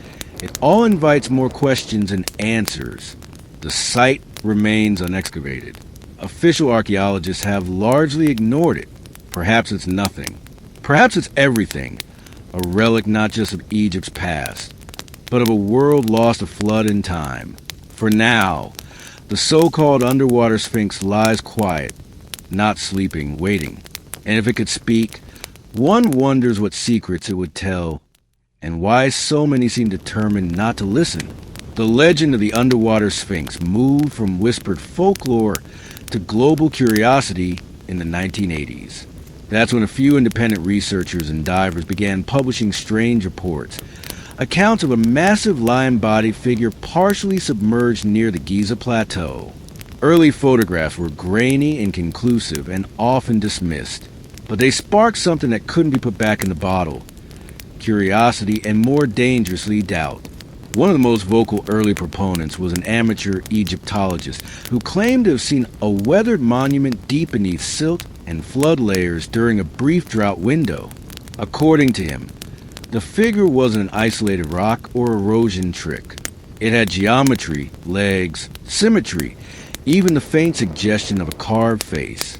it all invites more questions and answers. The site remains unexcavated. Official archaeologists have largely ignored it. Perhaps it's nothing. Perhaps it's everything. A relic not just of Egypt's past, but of a world lost to flood and time. For now, the so-called underwater sphinx lies quiet, not sleeping, waiting. And if it could speak, one wonders what secrets it would tell, and why so many seem determined not to listen. The legend of the underwater sphinx moved from whispered folklore to global curiosity in the 1980s. That's when a few independent researchers and divers began publishing strange reports, accounts of a massive lion-bodied figure partially submerged near the Giza Plateau. Early photographs were grainy, inconclusive, and often dismissed, but they sparked something that couldn't be put back in the bottle: curiosity and, more dangerously, doubt. One of the most vocal early proponents was an amateur Egyptologist who claimed to have seen a weathered monument deep beneath silt and flood layers during a brief drought window. According to him, the figure wasn't an isolated rock or erosion trick. It had geometry, legs, symmetry, even the faint suggestion of a carved face.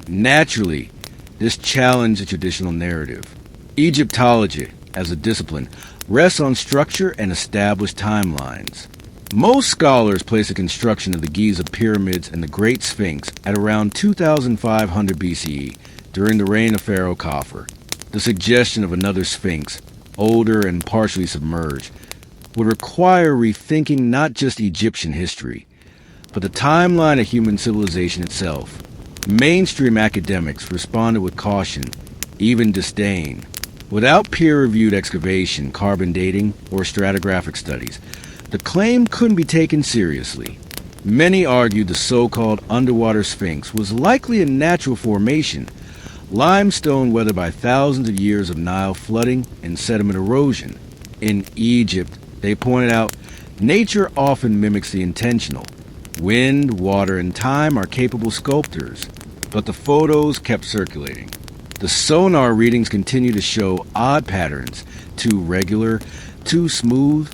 Naturally, this challenged the traditional narrative. Egyptology, as a discipline, rests on structure and established timelines. Most scholars place the construction of the Giza pyramids and the Great Sphinx at around 2500 BCE, during the reign of Pharaoh Khafre. The suggestion of another sphinx, older and partially submerged, would require rethinking not just Egyptian history, but the timeline of human civilization itself. Mainstream academics responded with caution, even disdain. Without peer-reviewed excavation, carbon dating, or stratigraphic studies, the claim couldn't be taken seriously. Many argued the so-called underwater sphinx was likely a natural formation, limestone weathered by thousands of years of Nile flooding and sediment erosion. In Egypt, they pointed out, nature often mimics the intentional. Wind, water, and time are capable sculptors, but the photos kept circulating. The sonar readings continue to show odd patterns, too regular, too smooth,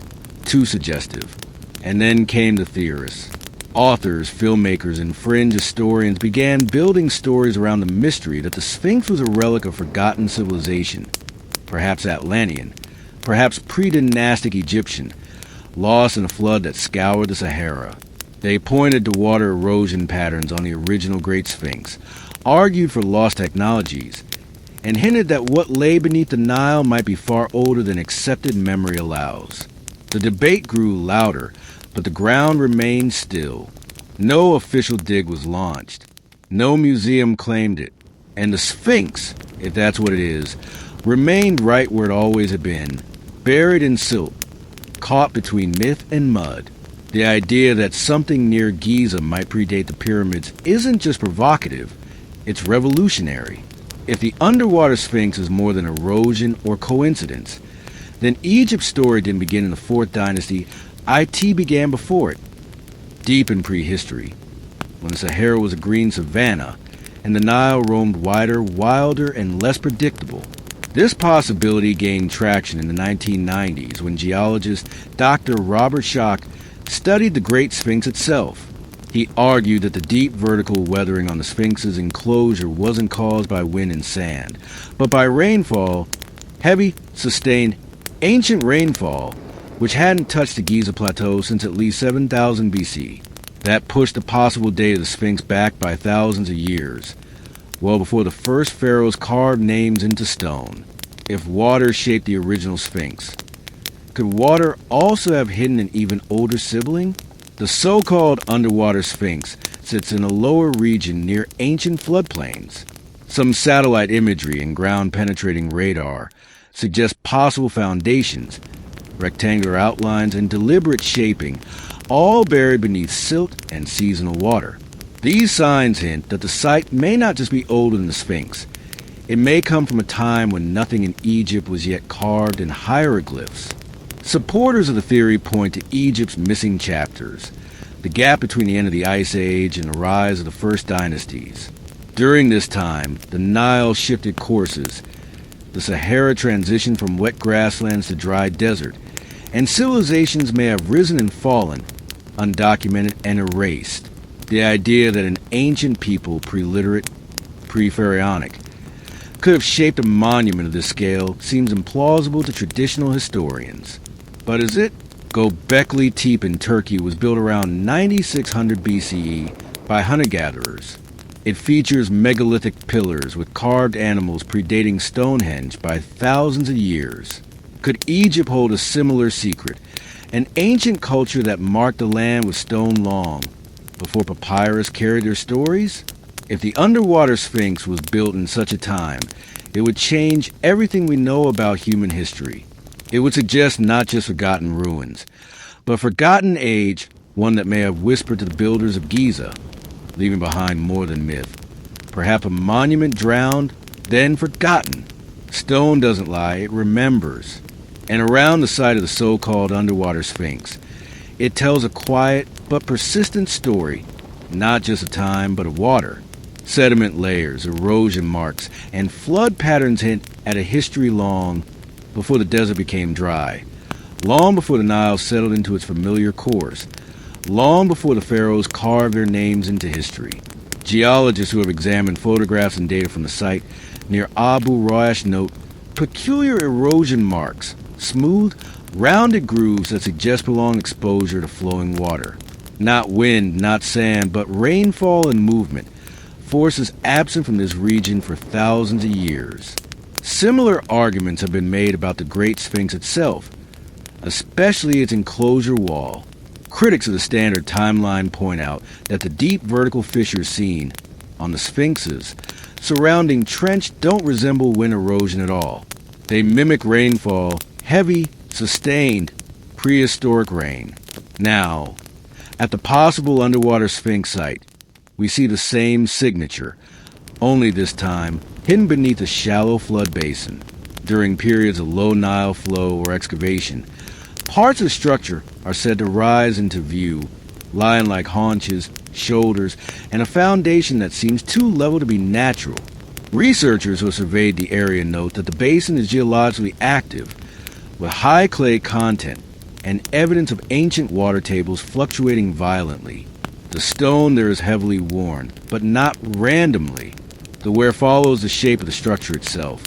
too suggestive. And then came the theorists. Authors, filmmakers, and fringe historians began building stories around the mystery that the Sphinx was a relic of forgotten civilization, perhaps Atlantean, perhaps pre-dynastic Egyptian, lost in a flood that scoured the Sahara. They pointed to water erosion patterns on the original Great Sphinx, argued for lost technologies, and hinted that what lay beneath the Nile might be far older than accepted memory allows. The debate grew louder, but the ground remained still. No official dig was launched. No museum claimed it. And the Sphinx, if that's what it is, remained right where it always had been, buried in silt, caught between myth and mud. The idea that something near Giza might predate the pyramids isn't just provocative, it's revolutionary. If the underwater Sphinx is more than erosion or coincidence, then Egypt's story didn't begin in the 4th dynasty. IT began before it, deep in prehistory, when the Sahara was a green savanna and the Nile roamed wider, wilder, and less predictable. This possibility gained traction in the 1990s when geologist Dr. Robert Schoch studied the Great Sphinx itself. He argued that the deep vertical weathering on the Sphinx's enclosure wasn't caused by wind and sand, but by rainfall, heavy, sustained, ancient rainfall, which hadn't touched the Giza Plateau since at least 7000 BC. That pushed the possible date of the Sphinx back by thousands of years, well before the first pharaohs carved names into stone. If water shaped the original Sphinx, could water also have hidden an even older sibling? The so-called underwater Sphinx sits in a lower region near ancient floodplains. Some satellite imagery and ground-penetrating radar suggest possible foundations, rectangular outlines, and deliberate shaping, all buried beneath silt and seasonal water. These signs hint that the site may not just be older than the Sphinx. It may come from a time when nothing in Egypt was yet carved in hieroglyphs. Supporters of the theory point to Egypt's missing chapters, the gap between the end of the Ice Age and the rise of the first dynasties. During this time, the Nile shifted courses, the Sahara transitioned from wet grasslands to dry desert, and civilizations may have risen and fallen, undocumented and erased. The idea that an ancient people, pre-literate, pre-pharaonic, could have shaped a monument of this scale seems implausible to traditional historians. But is it? Göbekli Tepe in Turkey was built around 9600 BCE by hunter-gatherers. It features megalithic pillars with carved animals predating Stonehenge by thousands of years. Could Egypt hold a similar secret, an ancient culture that marked the land with stone long, before papyrus carried their stories? If the underwater Sphinx was built in such a time, it would change everything we know about human history. It would suggest not just forgotten ruins, but forgotten age, one that may have whispered to the builders of Giza, leaving behind more than myth. Perhaps a monument drowned, then forgotten. Stone doesn't lie, it remembers. And around the site of the so-called underwater Sphinx, it tells a quiet but persistent story, not just of time but of water. Sediment layers, erosion marks, and flood patterns hint at a history long before the desert became dry, long before the Nile settled into its familiar course, long before the pharaohs carved their names into history. Geologists who have examined photographs and data from the site near Abu Roash note peculiar erosion marks, smooth, rounded grooves that suggest prolonged exposure to flowing water. Not wind, not sand, but rainfall and movement, forces absent from this region for thousands of years. Similar arguments have been made about the Great Sphinx itself, especially its enclosure wall. Critics of the standard timeline point out that the deep vertical fissures seen on the Sphinx's surrounding trench don't resemble wind erosion at all. They mimic rainfall, heavy, sustained, prehistoric rain. Now, at the possible underwater Sphinx site, we see the same signature, only this time hidden beneath a shallow flood basin. During periods of low Nile flow or excavation, parts of the structure are said to rise into view, lying like haunches, shoulders, and a foundation that seems too level to be natural. Researchers who have surveyed the area note that the basin is geologically active, with high clay content and evidence of ancient water tables fluctuating violently. The stone there is heavily worn, but not randomly. The wear follows the shape of the structure itself,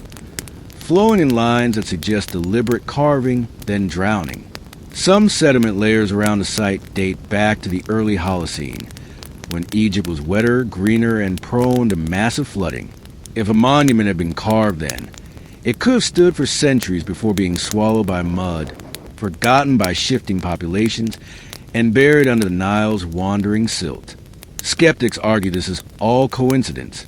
flowing in lines that suggest deliberate carving, then drowning. Some sediment layers around the site date back to the early Holocene, when Egypt was wetter, greener, and prone to massive flooding. If a monument had been carved then, it could have stood for centuries before being swallowed by mud, forgotten by shifting populations, and buried under the Nile's wandering silt. Skeptics argue this is all coincidence.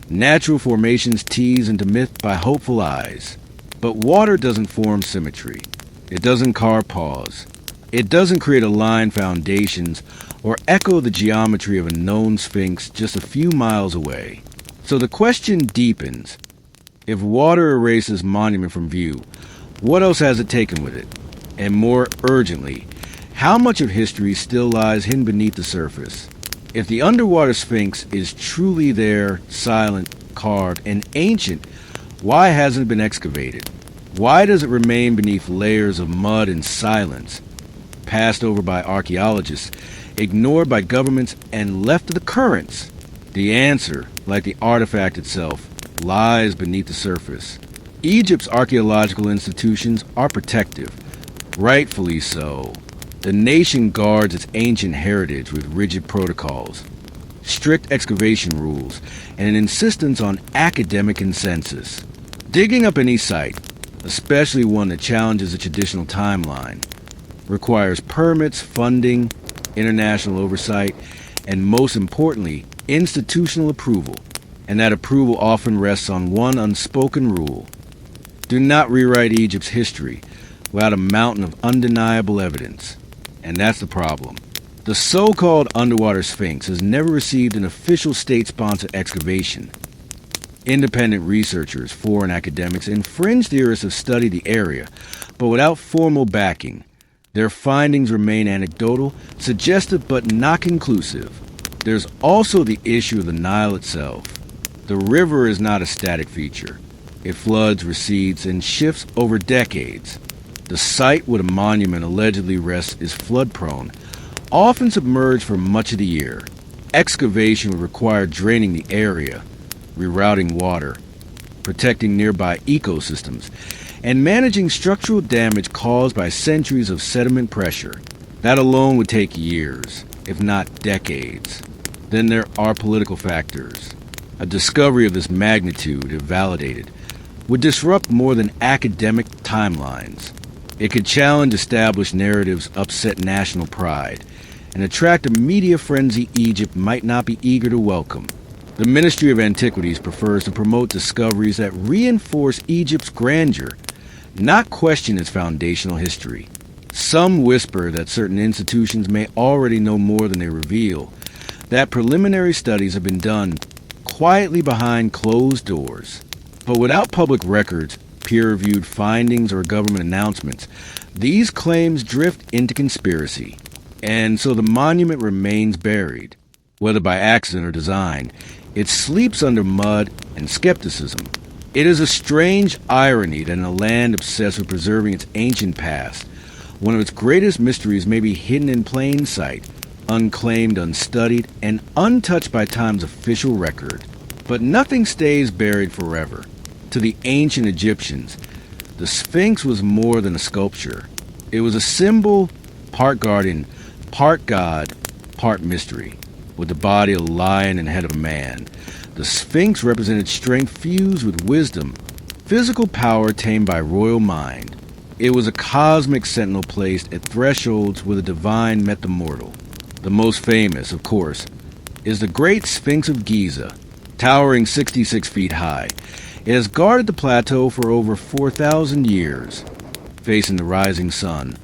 Natural formations tease into myth by hopeful eyes. But water doesn't form symmetry. It doesn't carve paws. It doesn't create aligned foundations or echo the geometry of a known sphinx just a few miles away. So the question deepens. If water erases monument from view, what else has it taken with it? And more urgently, how much of history still lies hidden beneath the surface? If the underwater sphinx is truly there, silent, carved, and ancient, why hasn't it been excavated? Why does it remain beneath layers of mud and silence, passed over by archaeologists, ignored by governments, and left to the currents? The answer, like the artifact itself, lies beneath the surface. Egypt's archaeological institutions are protective, rightfully so. The nation guards its ancient heritage with rigid protocols, strict excavation rules, and an insistence on academic consensus. Digging up any site, especially one that challenges a traditional timeline, requires permits, funding, international oversight, and most importantly, institutional approval. And that approval often rests on one unspoken rule. Do not rewrite Egypt's history without a mountain of undeniable evidence. And that's the problem. The so-called underwater sphinx has never received an official state-sponsored excavation. Independent researchers, foreign academics, and fringe theorists have studied the area, but without formal backing. Their findings remain anecdotal, suggestive, but not conclusive. There's also the issue of the Nile itself. The river is not a static feature. It floods, recedes, and shifts over decades. The site where the monument allegedly rests is flood-prone, often submerged for much of the year. Excavation would require draining the area, rerouting water, protecting nearby ecosystems, and managing structural damage caused by centuries of sediment pressure. That alone would take years, if not decades. Then there are political factors. A discovery of this magnitude, if validated, would disrupt more than academic timelines. It could challenge established narratives, upset national pride, and attract a media frenzy Egypt might not be eager to welcome. The Ministry of Antiquities prefers to promote discoveries that reinforce Egypt's grandeur, not question its foundational history. Some whisper that certain institutions may already know more than they reveal, that preliminary studies have been done quietly behind closed doors. But without public records, peer-reviewed findings, or government announcements, these claims drift into conspiracy. And so the monument remains buried. Whether by accident or design, it sleeps under mud and skepticism. It is a strange irony that in a land obsessed with preserving its ancient past, one of its greatest mysteries may be hidden in plain sight, unclaimed, unstudied, and untouched by time's official record. But nothing stays buried forever. To the ancient Egyptians, the Sphinx was more than a sculpture. It was a symbol, part guardian, part god, part mystery. With the body of a lion and head of a man, the Sphinx represented strength fused with wisdom, physical power tamed by royal mind. It was a cosmic sentinel placed at thresholds where the divine met the mortal. The most famous, of course, is the Great Sphinx of Giza, towering 66 feet high. It has guarded the plateau for over 4,000 years, facing the rising sun,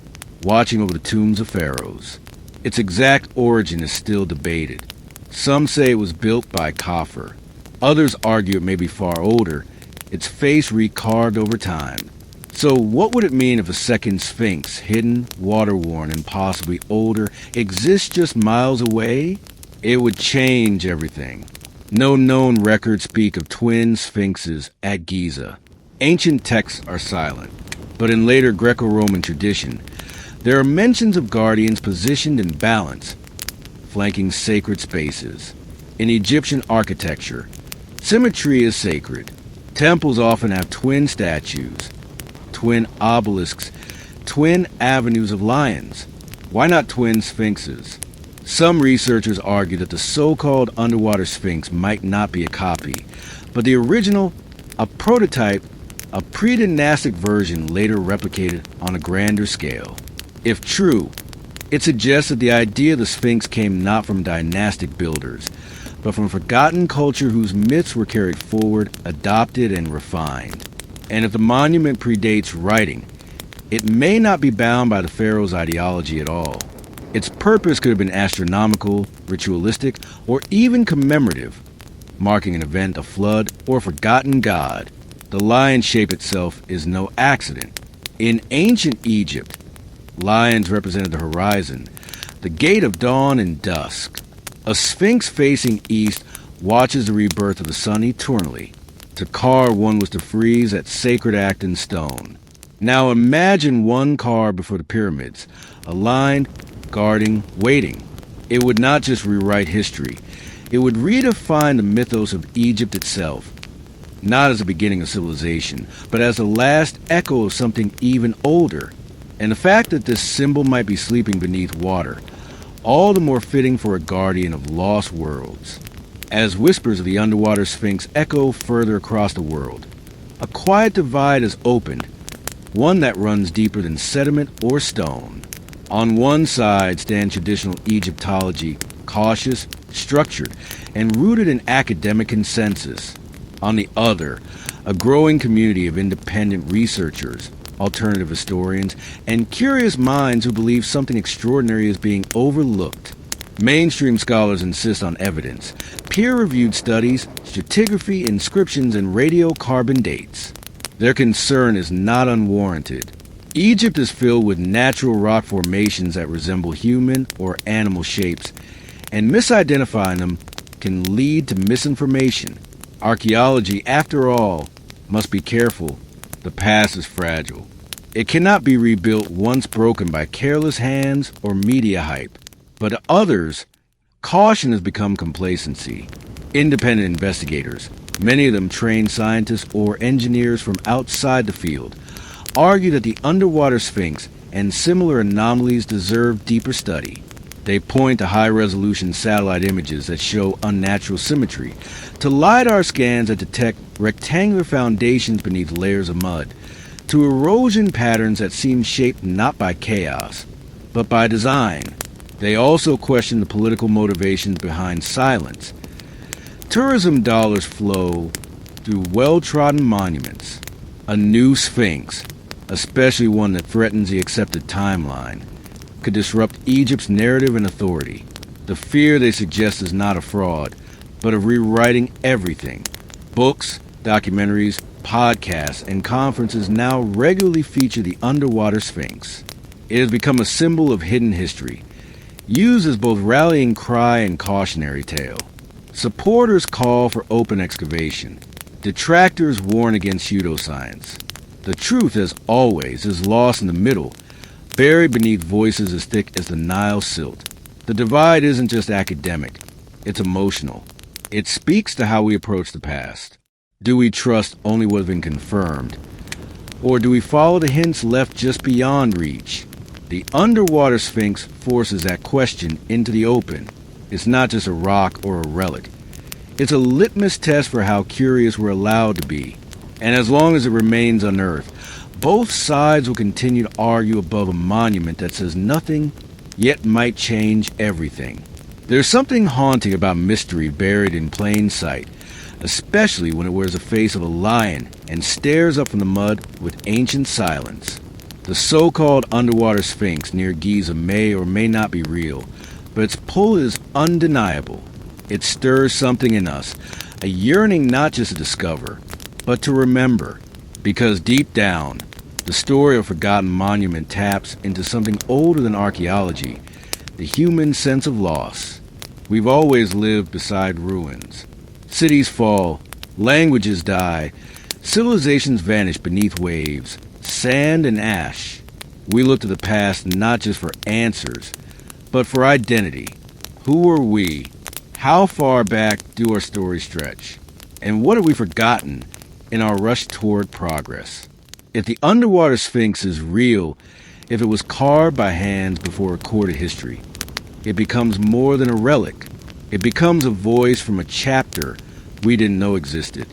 watching over the tombs of pharaohs. Its exact origin is still debated. Some say it was built by Khafre. Others argue it may be far older, its face recarved over time. So what would it mean if a second Sphinx, hidden, water-worn, and possibly older, exists just miles away? It would change everything. No known records speak of twin sphinxes at Giza. Ancient texts are silent, but in later Greco-Roman tradition, there are mentions of guardians positioned in balance, flanking sacred spaces. In Egyptian architecture, symmetry is sacred. Temples often have twin statues, twin obelisks, twin avenues of lions. Why not twin sphinxes? Some researchers argue that the so-called underwater sphinx might not be a copy, but the original, a prototype, a pre-dynastic version later replicated on a grander scale. If true, it suggests that the idea of the Sphinx came not from dynastic builders, but from forgotten culture whose myths were carried forward, adopted, and refined. And if the monument predates writing, it may not be bound by the pharaoh's ideology at all. Its purpose could have been astronomical, ritualistic, or even commemorative, marking an event, a flood, or a forgotten god. The lion shape itself is no accident. In ancient Egypt, lions represented the horizon, the gate of dawn and dusk. A sphinx facing east watches the rebirth of the sun eternally. To carve one was to freeze that sacred act in stone. Now imagine one carved before the pyramids, aligned, guarding, waiting. It would not just rewrite history. It would redefine the mythos of Egypt itself, not as the beginning of civilization, but as the last echo of something even older. And the fact that this symbol might be sleeping beneath water, all the more fitting for a guardian of lost worlds. As whispers of the underwater sphinx echo further across the world, a quiet divide is opened, one that runs deeper than sediment or stone. On one side stands traditional Egyptology, cautious, structured, and rooted in academic consensus. On the other, a growing community of independent researchers, alternative historians, and curious minds who believe something extraordinary is being overlooked. Mainstream scholars insist on evidence, peer-reviewed studies, stratigraphy, inscriptions, and radiocarbon dates. Their concern is not unwarranted. Egypt is filled with natural rock formations that resemble human or animal shapes, and misidentifying them can lead to misinformation. Archaeology, after all, must be careful. The past is fragile. It cannot be rebuilt once broken by careless hands or media hype. But to others, caution has become complacency. Independent investigators, many of them trained scientists or engineers from outside the field, argue that the underwater sphinx and similar anomalies deserve deeper study. They point to high-resolution satellite images that show unnatural symmetry, to LiDAR scans that detect rectangular foundations beneath layers of mud, to erosion patterns that seem shaped not by chaos, but by design. They also question the political motivations behind silence. Tourism dollars flow through well-trodden monuments. A new sphinx, especially one that threatens the accepted timeline, could disrupt Egypt's narrative and authority. The fear they suggest is not a fraud, but of rewriting everything. Books, documentaries, podcasts, and conferences now regularly feature the underwater sphinx. It has become a symbol of hidden history, used as both rallying cry and cautionary tale. Supporters call for open excavation. Detractors warn against pseudoscience. The truth, as always, is lost in the middle, buried beneath voices as thick as the Nile silt. The divide isn't just academic, it's emotional. It speaks to how we approach the past. Do we trust only what has been confirmed? Or do we follow the hints left just beyond reach? The underwater sphinx forces that question into the open. It's not just a rock or a relic. It's a litmus test for how curious we're allowed to be. And as long as it remains unearthed, both sides will continue to argue above a monument that says nothing, yet might change everything. There's something haunting about mystery buried in plain sight, especially when it wears the face of a lion and stares up from the mud with ancient silence. The so-called underwater sphinx near Giza may or may not be real, but its pull is undeniable. It stirs something in us, a yearning not just to discover, but to remember, because deep down, the story of a forgotten monument taps into something older than archaeology, the human sense of loss. We've always lived beside ruins. Cities fall, languages die, civilizations vanish beneath waves, sand and ash. We look to the past not just for answers, but for identity. Who are we? How far back do our stories stretch? And what have we forgotten in our rush toward progress? If the underwater sphinx is real, if it was carved by hands before recorded history, it becomes more than a relic. It becomes a voice from a chapter we didn't know existed,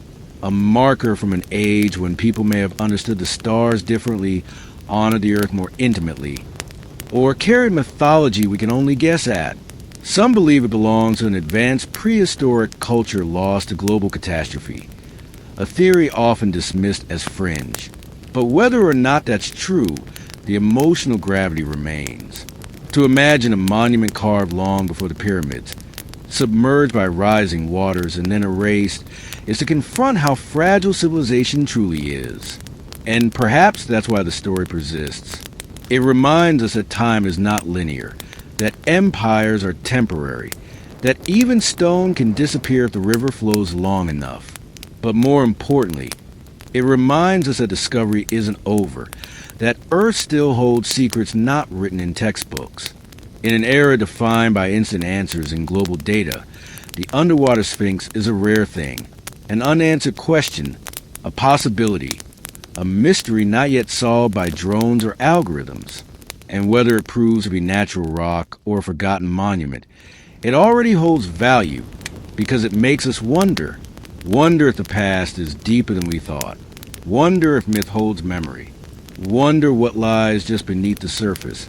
a marker from an age when people may have understood the stars differently, honored the earth more intimately, or carried mythology we can only guess at. Some believe it belongs to an advanced prehistoric culture lost to global catastrophe, a theory often dismissed as fringe. But whether or not that's true, the emotional gravity remains. To imagine a monument carved long before the pyramids, submerged by rising waters and then erased, is to confront how fragile civilization truly is. And perhaps that's why the story persists. It reminds us that time is not linear, that empires are temporary, that even stone can disappear if the river flows long enough. But more importantly, it reminds us that discovery isn't over, that Earth still holds secrets not written in textbooks. In an era defined by instant answers and global data, the underwater sphinx is a rare thing, an unanswered question, a possibility, a mystery not yet solved by drones or algorithms. And whether it proves to be natural rock or a forgotten monument, it already holds value because it makes us wonder. Wonder if the past is deeper than we thought. Wonder if myth holds memory. Wonder what lies just beneath the surface,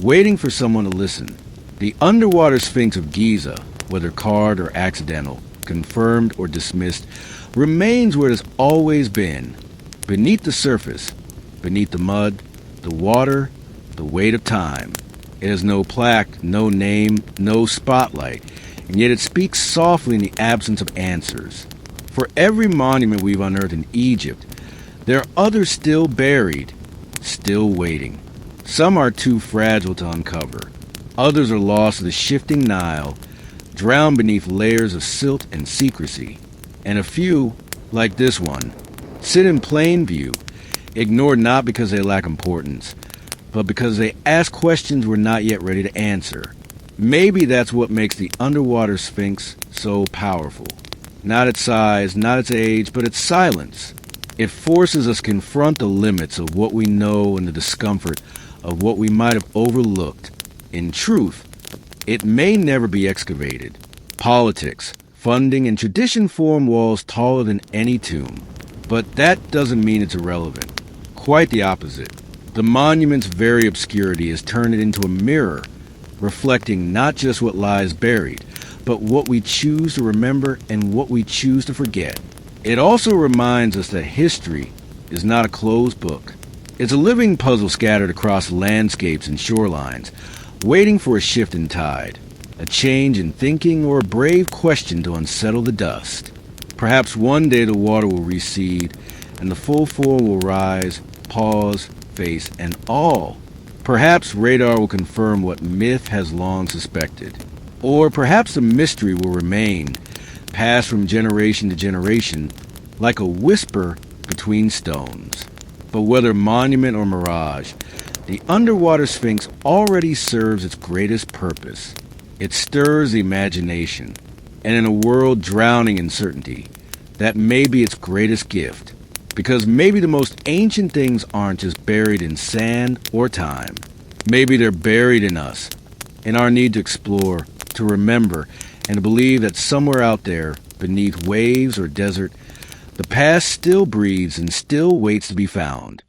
waiting for someone to listen. The underwater sphinx of Giza, whether carved or accidental, confirmed or dismissed, remains where it has always been, beneath the surface, beneath the mud, the water, the weight of time. It has no plaque, no name, no spotlight, and yet it speaks softly in the absence of answers. For every monument we've unearthed in Egypt, there are others still buried, still waiting. Some are too fragile to uncover. Others are lost to the shifting Nile, drowned beneath layers of silt and secrecy. And a few, like this one, sit in plain view, ignored not because they lack importance, but because they ask questions we're not yet ready to answer. Maybe that's what makes the underwater sphinx so powerful. Not its size, not its age, but its silence. It forces us to confront the limits of what we know and the discomfort of what we might have overlooked. In truth, it may never be excavated. Politics, funding, and tradition form walls taller than any tomb. But that doesn't mean it's irrelevant. Quite the opposite. The monument's very obscurity has turned it into a mirror, reflecting not just what lies buried, but what we choose to remember and what we choose to forget. It also reminds us that history is not a closed book. It's a living puzzle scattered across landscapes and shorelines, waiting for a shift in tide, a change in thinking, or a brave question to unsettle the dust. Perhaps one day the water will recede, and the full form will rise, pause, face, and all. Perhaps radar will confirm what myth has long suspected. Or perhaps the mystery will remain, passed from generation to generation, like a whisper between stones. But whether monument or mirage, the underwater sphinx already serves its greatest purpose. It stirs the imagination, and in a world drowning in certainty, that may be its greatest gift. Because maybe the most ancient things aren't just buried in sand or time. Maybe they're buried in us, in our need to explore, to remember, and to believe that somewhere out there, beneath waves or desert, the past still breathes and still waits to be found.